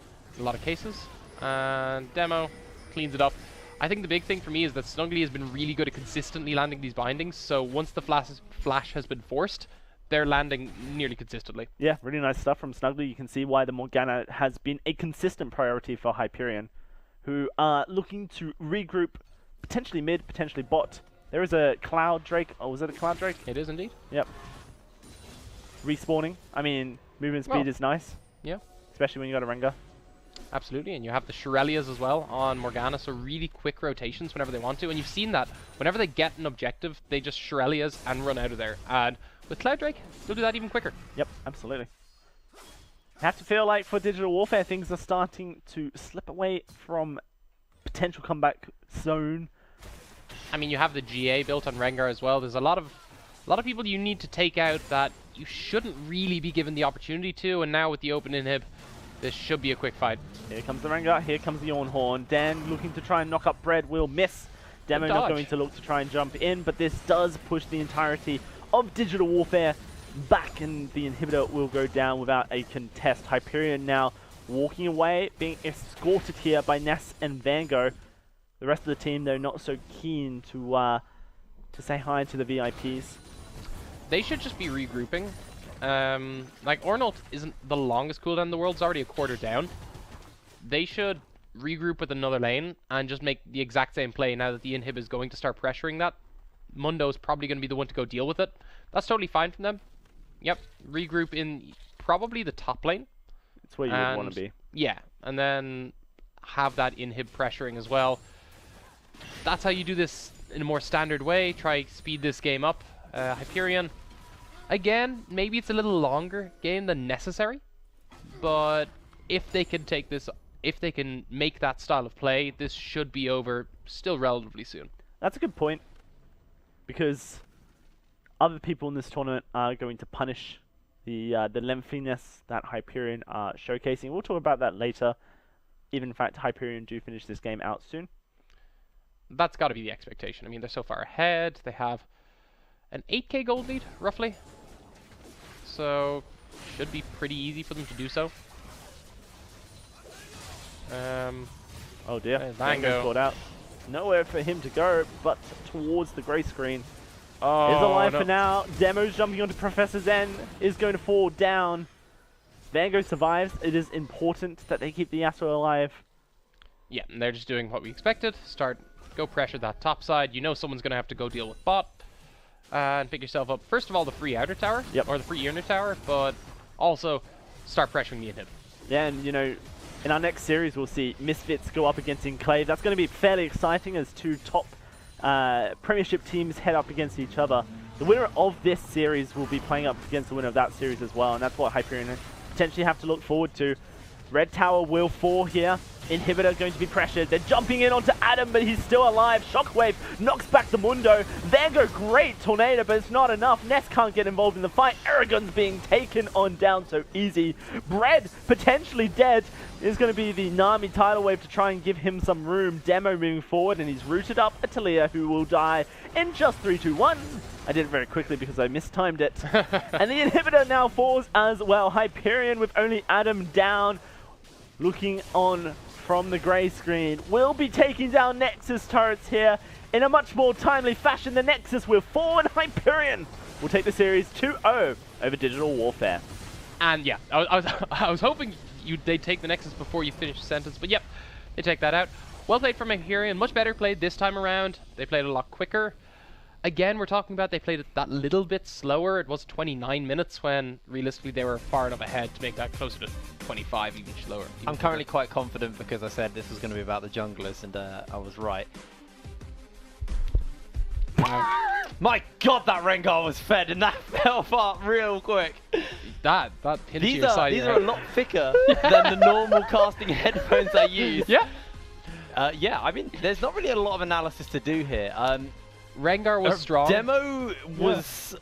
a lot of cases. And Demo cleans it up. I think the big thing for me is that Snuggly has been really good at consistently landing these bindings, so once the flash has been forced, they're landing nearly consistently. Yeah, really nice stuff from Snuggly. You can see why the Morgana has been a consistent priority for Hyperion, who are looking to regroup, potentially mid, potentially bot. There is a Cloud Drake. Oh, was it a Cloud Drake? It is indeed. Yep. Respawning. I mean, movement speed is nice. Yeah. Especially when you got a Rengar. Absolutely, and you have the Shirelias as well on Morgana, so really quick rotations whenever they want to. And you've seen that. Whenever they get an objective, they just Shirelias and run out of there. And with Cloud Drake, they'll do that even quicker. Yep, absolutely. I have to feel like for Digital Warfare, things are starting to slip away from potential comeback zone. I mean, you have the GA built on Rengar as well. There's a lot of people you need to take out that you shouldn't really be given the opportunity to. And now with the open inhib, this should be a quick fight. Here comes the Rengar, here comes the Ornhorn. Dan looking to try and knock up Bread will miss. Demo not going to look to try and jump in, but this does push the entirety of Digital Warfare back, and the inhibitor will go down without a contest. Hyperion now walking away, being escorted here by Ness and Vango. The rest of the team, though, not so keen to say hi to the VIPs. They should just be regrouping. Like, Ornult isn't the longest cooldown in the world, it's already a quarter down. They should regroup with another lane and just make the exact same play now that the inhib is going to start pressuring that. Mundo's probably going to be the one to go deal with it. That's totally fine from them. Yep, regroup in probably the top lane. It's where you would want to be. Yeah, and then have that inhib pressuring as well. That's how you do this in a more standard way. Try speed this game up. Hyperion, again, maybe it's a little longer game than necessary, but if they can take this, if they can make that style of play, this should be over still relatively soon. That's a good point, because other people in this tournament are going to punish the lengthiness that Hyperion are showcasing. We'll talk about that later. If in fact Hyperion do finish this game out soon. That's got to be the expectation. I mean, they're so far ahead. They have an 8k gold lead, roughly. So, should be pretty easy for them to do so. Oh dear, Vango caught out. Nowhere for him to go, but towards the grey screen. Oh, Is alive no. for now. Demo's jumping onto Professor Zen. Is going to fall down. Vango survives. It is important that they keep the Yasuo alive. Yeah, and they're just doing what we expected. Go pressure that top side. You know someone's going to have to go deal with bot. And pick yourself up, first of all, the free outer tower. Yep. Or the free inner tower, but also start pressuring the inhib. Yeah, and you know, in our next series we'll see Misfits go up against Enclave. That's going to be fairly exciting as two top Premiership teams head up against each other. The winner of this series will be playing up against the winner of that series as well, and that's what Hyperion potentially have to look forward to. Red tower will fall here. Inhibitor going to be pressured. They're jumping in onto Adam, but he's still alive. Shockwave knocks back the Mundo. Vango, great tornado, but it's not enough. Ness can't get involved in the fight. Aragon's being taken on down so easy. Bread, potentially dead, is going to be the Nami tidal wave to try and give him some room. Demo moving forward, and he's rooted up a Talia, who will die in just 3, 2, 1. I did it very quickly because I mistimed it. And the Inhibitor now falls as well. Hyperion with only Adam down. Looking on from the grey screen, will be taking down Nexus turrets here in a much more timely fashion. The Nexus will fall, and Hyperion will take the series 2-0 over Digital Warfare. And yeah, I was hoping they'd take the Nexus before you finish the sentence, but yep, they take that out. Well played from Hyperion, much better played this time around. They played a lot quicker. Again, we're talking about they played it that little bit slower. It was 29 minutes when realistically they were far enough ahead to make that closer to 25, even slower. I'm currently quite confident because I said this was going to be about the junglers, and I was right. My God, that Rengar was fed, and that fell apart real quick. That pinned to These your side. are a lot thicker than the normal casting headphones I use. Yeah. Yeah, I mean, there's not really a lot of analysis to do here. Rengar was strong. Demo was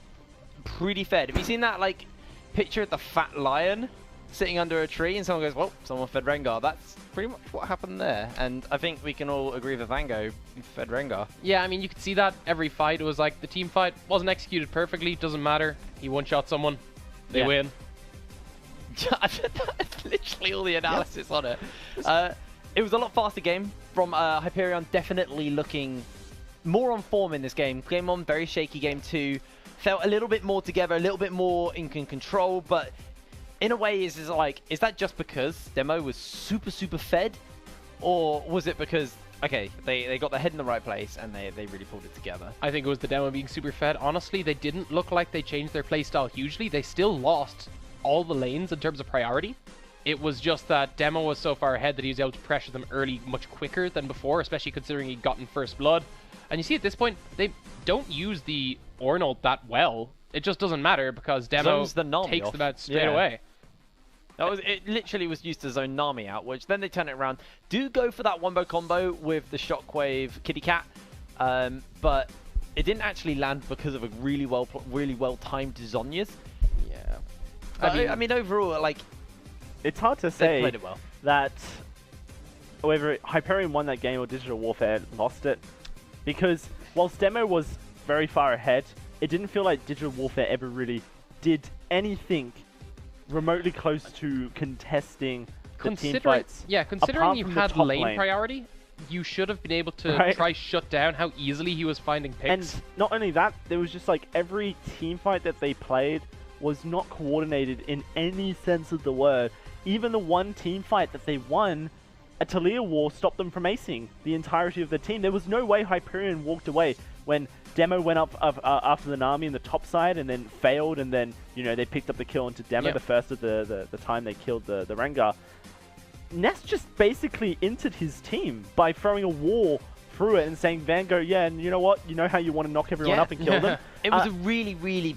pretty fed. Have you seen that like picture of the fat lion sitting under a tree and someone goes, well, someone fed Rengar? That's pretty much what happened there. And I think we can all agree that Vango fed Rengar. Yeah, I mean, you could see that every fight. It was like the team fight wasn't executed perfectly. Doesn't matter. He one-shot someone. They win. That's literally all the analysis on it. It was a lot faster game from Hyperion, definitely looking more on form in this game. Game 1, very shaky. Game 2 felt a little bit more together, a little bit more in control, but in a way, is that just because Demo was super fed, or was it because, okay, they got their head in the right place and they really pulled it together? I think it was the Demo being super fed. Honestly, they didn't look like they changed their playstyle hugely. They still lost all the lanes in terms of priority. It was just that Demo was so far ahead that he was able to pressure them early much quicker than before, especially considering he'd gotten first blood. And you see at this point, they don't use the Ornald that well. It just doesn't matter because Demo takes them out straight away. It literally was used to zone Nami out, which then they turn it around. Do go for that wombo combo with the Shockwave Kitty Cat, but it didn't actually land because of a really well timed Zhonya's. Yeah. But I mean, overall, like, it's hard to they say played it well. that whether Hyperion won that game or Digital Warfare lost it, because whilst Demo was very far ahead, it didn't feel like Digital Warfare ever really did anything remotely close to contesting the team fights. Yeah, considering you had lane priority, you should have been able to try shut down how easily he was finding picks. And not only that, there was just like every team fight that they played was not coordinated in any sense of the word. Even the one team fight that they won, a Talia War stopped them from acing the entirety of the team. There was no way Hyperion walked away when Demo went up after the Nami in the top side and then failed, and then, you know, they picked up the kill onto Demo the first of the time they killed the Rengar. Ness just basically entered his team by throwing a wall through it and saying, Vango, yeah, and you know what? You know how you want to knock everyone up and kill them? It was a really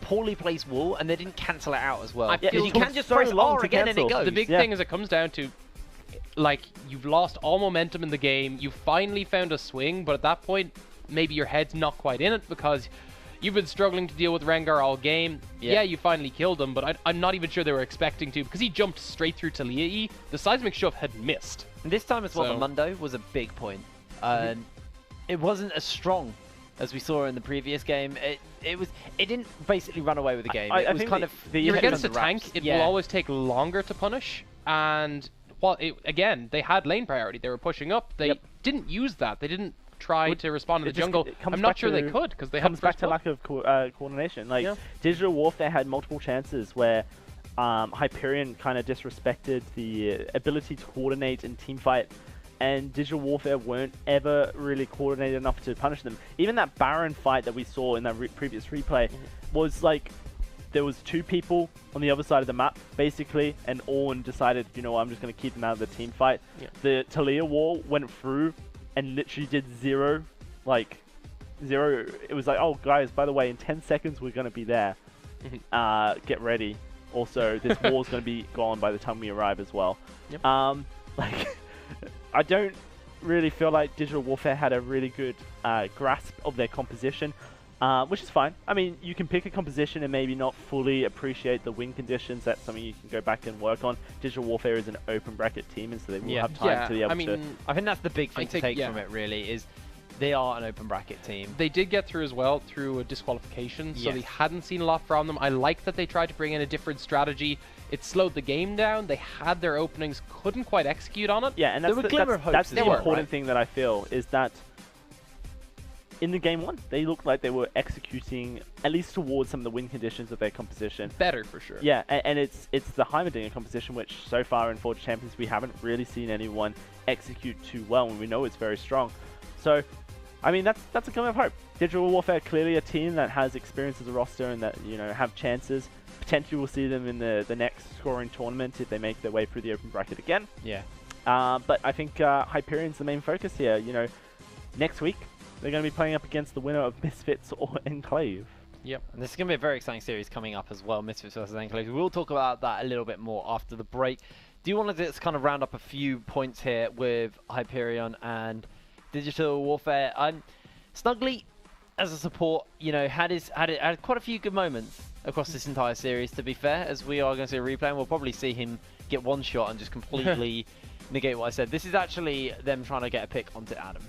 poorly placed wall, and they didn't cancel it out as well. I feel you can just press R again and it goes. The big thing is it comes down to, like, you've lost all momentum in the game. You finally found a swing, but at that point, maybe your head's not quite in it because you've been struggling to deal with Rengar all game. Yeah, you finally killed him, but I'm not even sure they were expecting to because he jumped straight through to Liai. The seismic shove had missed. And this time as well, the Mundo was a big point. It wasn't as strong as we saw in the previous game. It didn't basically run away with the game. It was kind of you're against a tank. It will always take longer to punish, and again, they had lane priority. They were pushing up. They didn't use that. They didn't try to respond to the jungle. I'm not sure they could because they comes back to lack of coordination. Like Digital Warfare had multiple chances where Hyperion kind of disrespected the ability to coordinate and team fight, and Digital Warfare weren't ever really coordinated enough to punish them. Even that Baron fight that we saw in that previous replay was like there was 2 people on the other side of the map basically, and Ornn decided, you know what, I'm just going to keep them out of the team fight. The Talia wall went through and literally did zero. It was like, oh guys, by the way, in 10 seconds we're going to be there. Get ready. Also, this wall's going to be gone by the time we arrive as well. I don't really feel like Digital Warfare had a really good grasp of their composition, which is fine. I mean, you can pick a composition and maybe not fully appreciate the win conditions. That's something you can go back and work on. Digital Warfare is an open bracket team, and so they will have time to be able to... I think that's the big thing to take from it, really, is they are an open bracket team. They did get through as well through a disqualification, so they hadn't seen a lot from them. I like that they tried to bring in a different strategy. It slowed the game down. They had their openings, couldn't quite execute on it. Yeah, and that's the important thing that I feel is that in the game 1, they looked like they were executing at least towards some of the win conditions of their composition. Better for sure. Yeah, and it's the Heimerdinger composition, which so far in Forge Champions we haven't really seen anyone execute too well, and we know it's very strong. So, I mean, that's a coming of hope. Digital Warfare, clearly a team that has experience as a roster and that, you know, have chances. Potentially we'll see them in the next scoring tournament if they make their way through the open bracket again. Yeah. But I think Hyperion's the main focus here. You know, next week they're going to be playing up against the winner of Misfits or Enclave. Yep. And this is going to be a very exciting series coming up as well, Misfits versus Enclave. We'll talk about that a little bit more after the break. Do you want to just kind of round up a few points here with Hyperion and Digital Warfare? Snugly, as a support, you know, had quite a few good moments across this entire series, to be fair, as we are going to see a replay, and we'll probably see him get one shot and just completely negate what I said. This is actually them trying to get a pick onto Adam.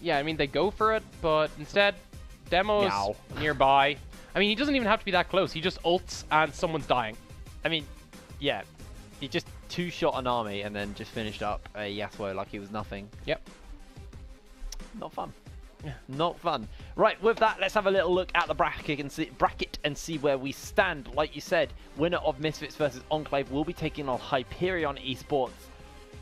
Yeah, I mean, they go for it, but instead, Demo's nearby. I mean, he doesn't even have to be that close. He just ults and someone's dying. I mean, yeah, he just 2-shot an army and then just finished up a Yasuo like he was nothing. Yep. Not fun. Not fun. Right, with that, let's have a little look at the bracket and see where we stand. Like you said, winner of Misfits versus Enclave will be taking on Hyperion Esports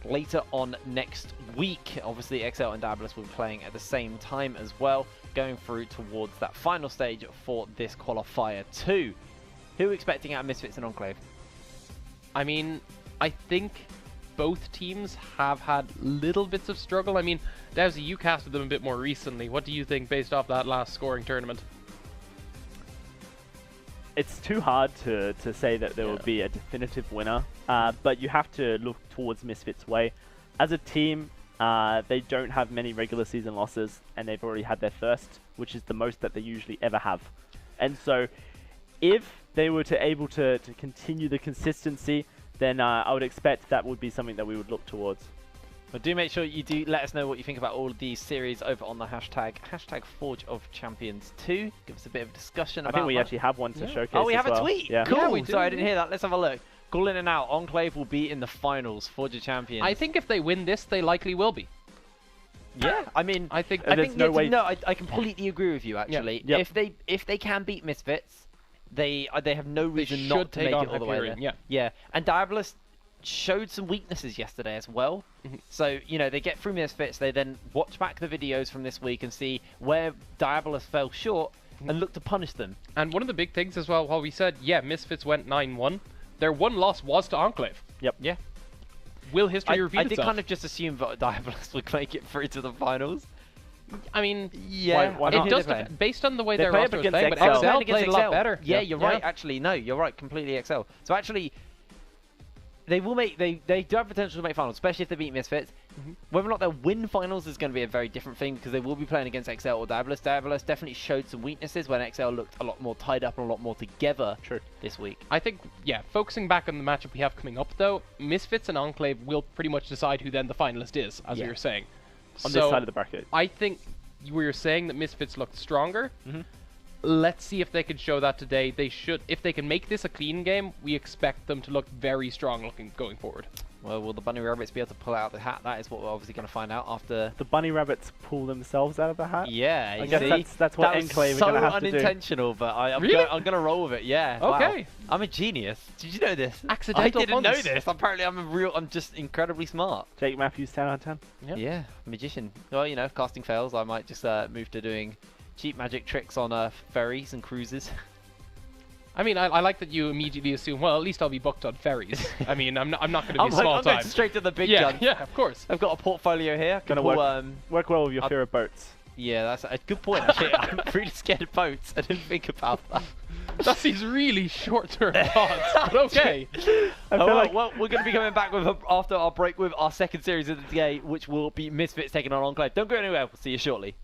later on next week. Obviously, XL and Diabolus will be playing at the same time as well, going through towards that final stage for this qualifier 2. Who are we expecting out of Misfits and Enclave? I mean, I think both teams have had little bits of struggle. I mean, Dowsy, you casted them a bit more recently. What do you think based off that last scoring tournament? It's too hard to say that there will be a definitive winner, but you have to look towards Misfits' way. As a team, they don't have many regular season losses, and they've already had their first, which is the most that they usually ever have. And so, if they were able to continue the consistency, then I would expect that would be something that we would look towards. But do make sure you do let us know what you think about all of these series over on the hashtag Forge of Champions 2. Give us a bit of discussion about I think we actually have one to showcase. Oh, we have a tweet? Yeah. Cool. Yeah, we do. Sorry, I didn't hear that. Let's have a look. Call in and out. Enclave will be in the finals. Forge of Champions. I think if they win this, they likely will be. Yeah, I mean, I think no way. No, I completely agree with you. Actually, Yeah. if they can beat Misfits, they have no reason not to make it all the way there. Yeah, and Diabolus showed some weaknesses yesterday as well. So, you know, they get through Misfits, they then watch back the videos from this week and see where Diabolus fell short and look to punish them. And one of the big things as well, while we said, yeah, Misfits went 9-1, their one loss was to Enclave. Yep. Yeah. Will history repeat itself? I did kind of just assume that Diabolus would make it through to the finals. I mean, Yeah, why it not? does based on the way They their play roster up was against playing, but Excel. Excel Against played a lot better. Yeah, you're right. Yeah. Actually, no, you're right. Completely Excel. So actually, they will make they do have potential to make finals, especially if they beat Misfits. Whether or not they'll win finals is going to be a very different thing because they will be playing against XL or Daedalus. Daedalus definitely showed some weaknesses when XL looked a lot more tied up and a lot more together this week. I think, yeah, focusing back on the matchup we have coming up, though, Misfits and Enclave will pretty much decide who then the finalist is, as we were saying. On this side of the bracket. I think we were saying that Misfits looked stronger. Let's see if they can show that today. They should. If they can make this a clean game, we expect them to look very strong looking going forward. Well, will the Bunny Rabbits be able to pull out the hat? That is what we're obviously going to find out after... The Bunny Rabbits pull themselves out of the hat? Yeah, I guess that's what Enclave are going to have to do. so unintentional, but I'm Really? going to roll with it, yeah. Okay. Wow. I'm a genius. Did you know this? Accidental I didn't know funds. this. Apparently I'm just incredibly smart. Jake Matthews, 10 out of 10. Yep. Yeah, magician. Well, you know, if casting fails, I might just move to doing cheap magic tricks on ferries and cruises. I mean, I like that you immediately assume, well, at least I'll be booked on ferries. I mean, I'm not going to be small I'm time. going straight to the big Yeah, guns. yeah, of course. I've got a portfolio here. Gonna work well with your fear of boats. Yeah, that's a good point, actually. I'm really scared of boats. I didn't think about that. That's these really short-term thoughts, but okay. Well, we're going to be coming back with after our break with our second series of the day, which will be Misfits taking on Enclave. Don't go anywhere. We'll see you shortly.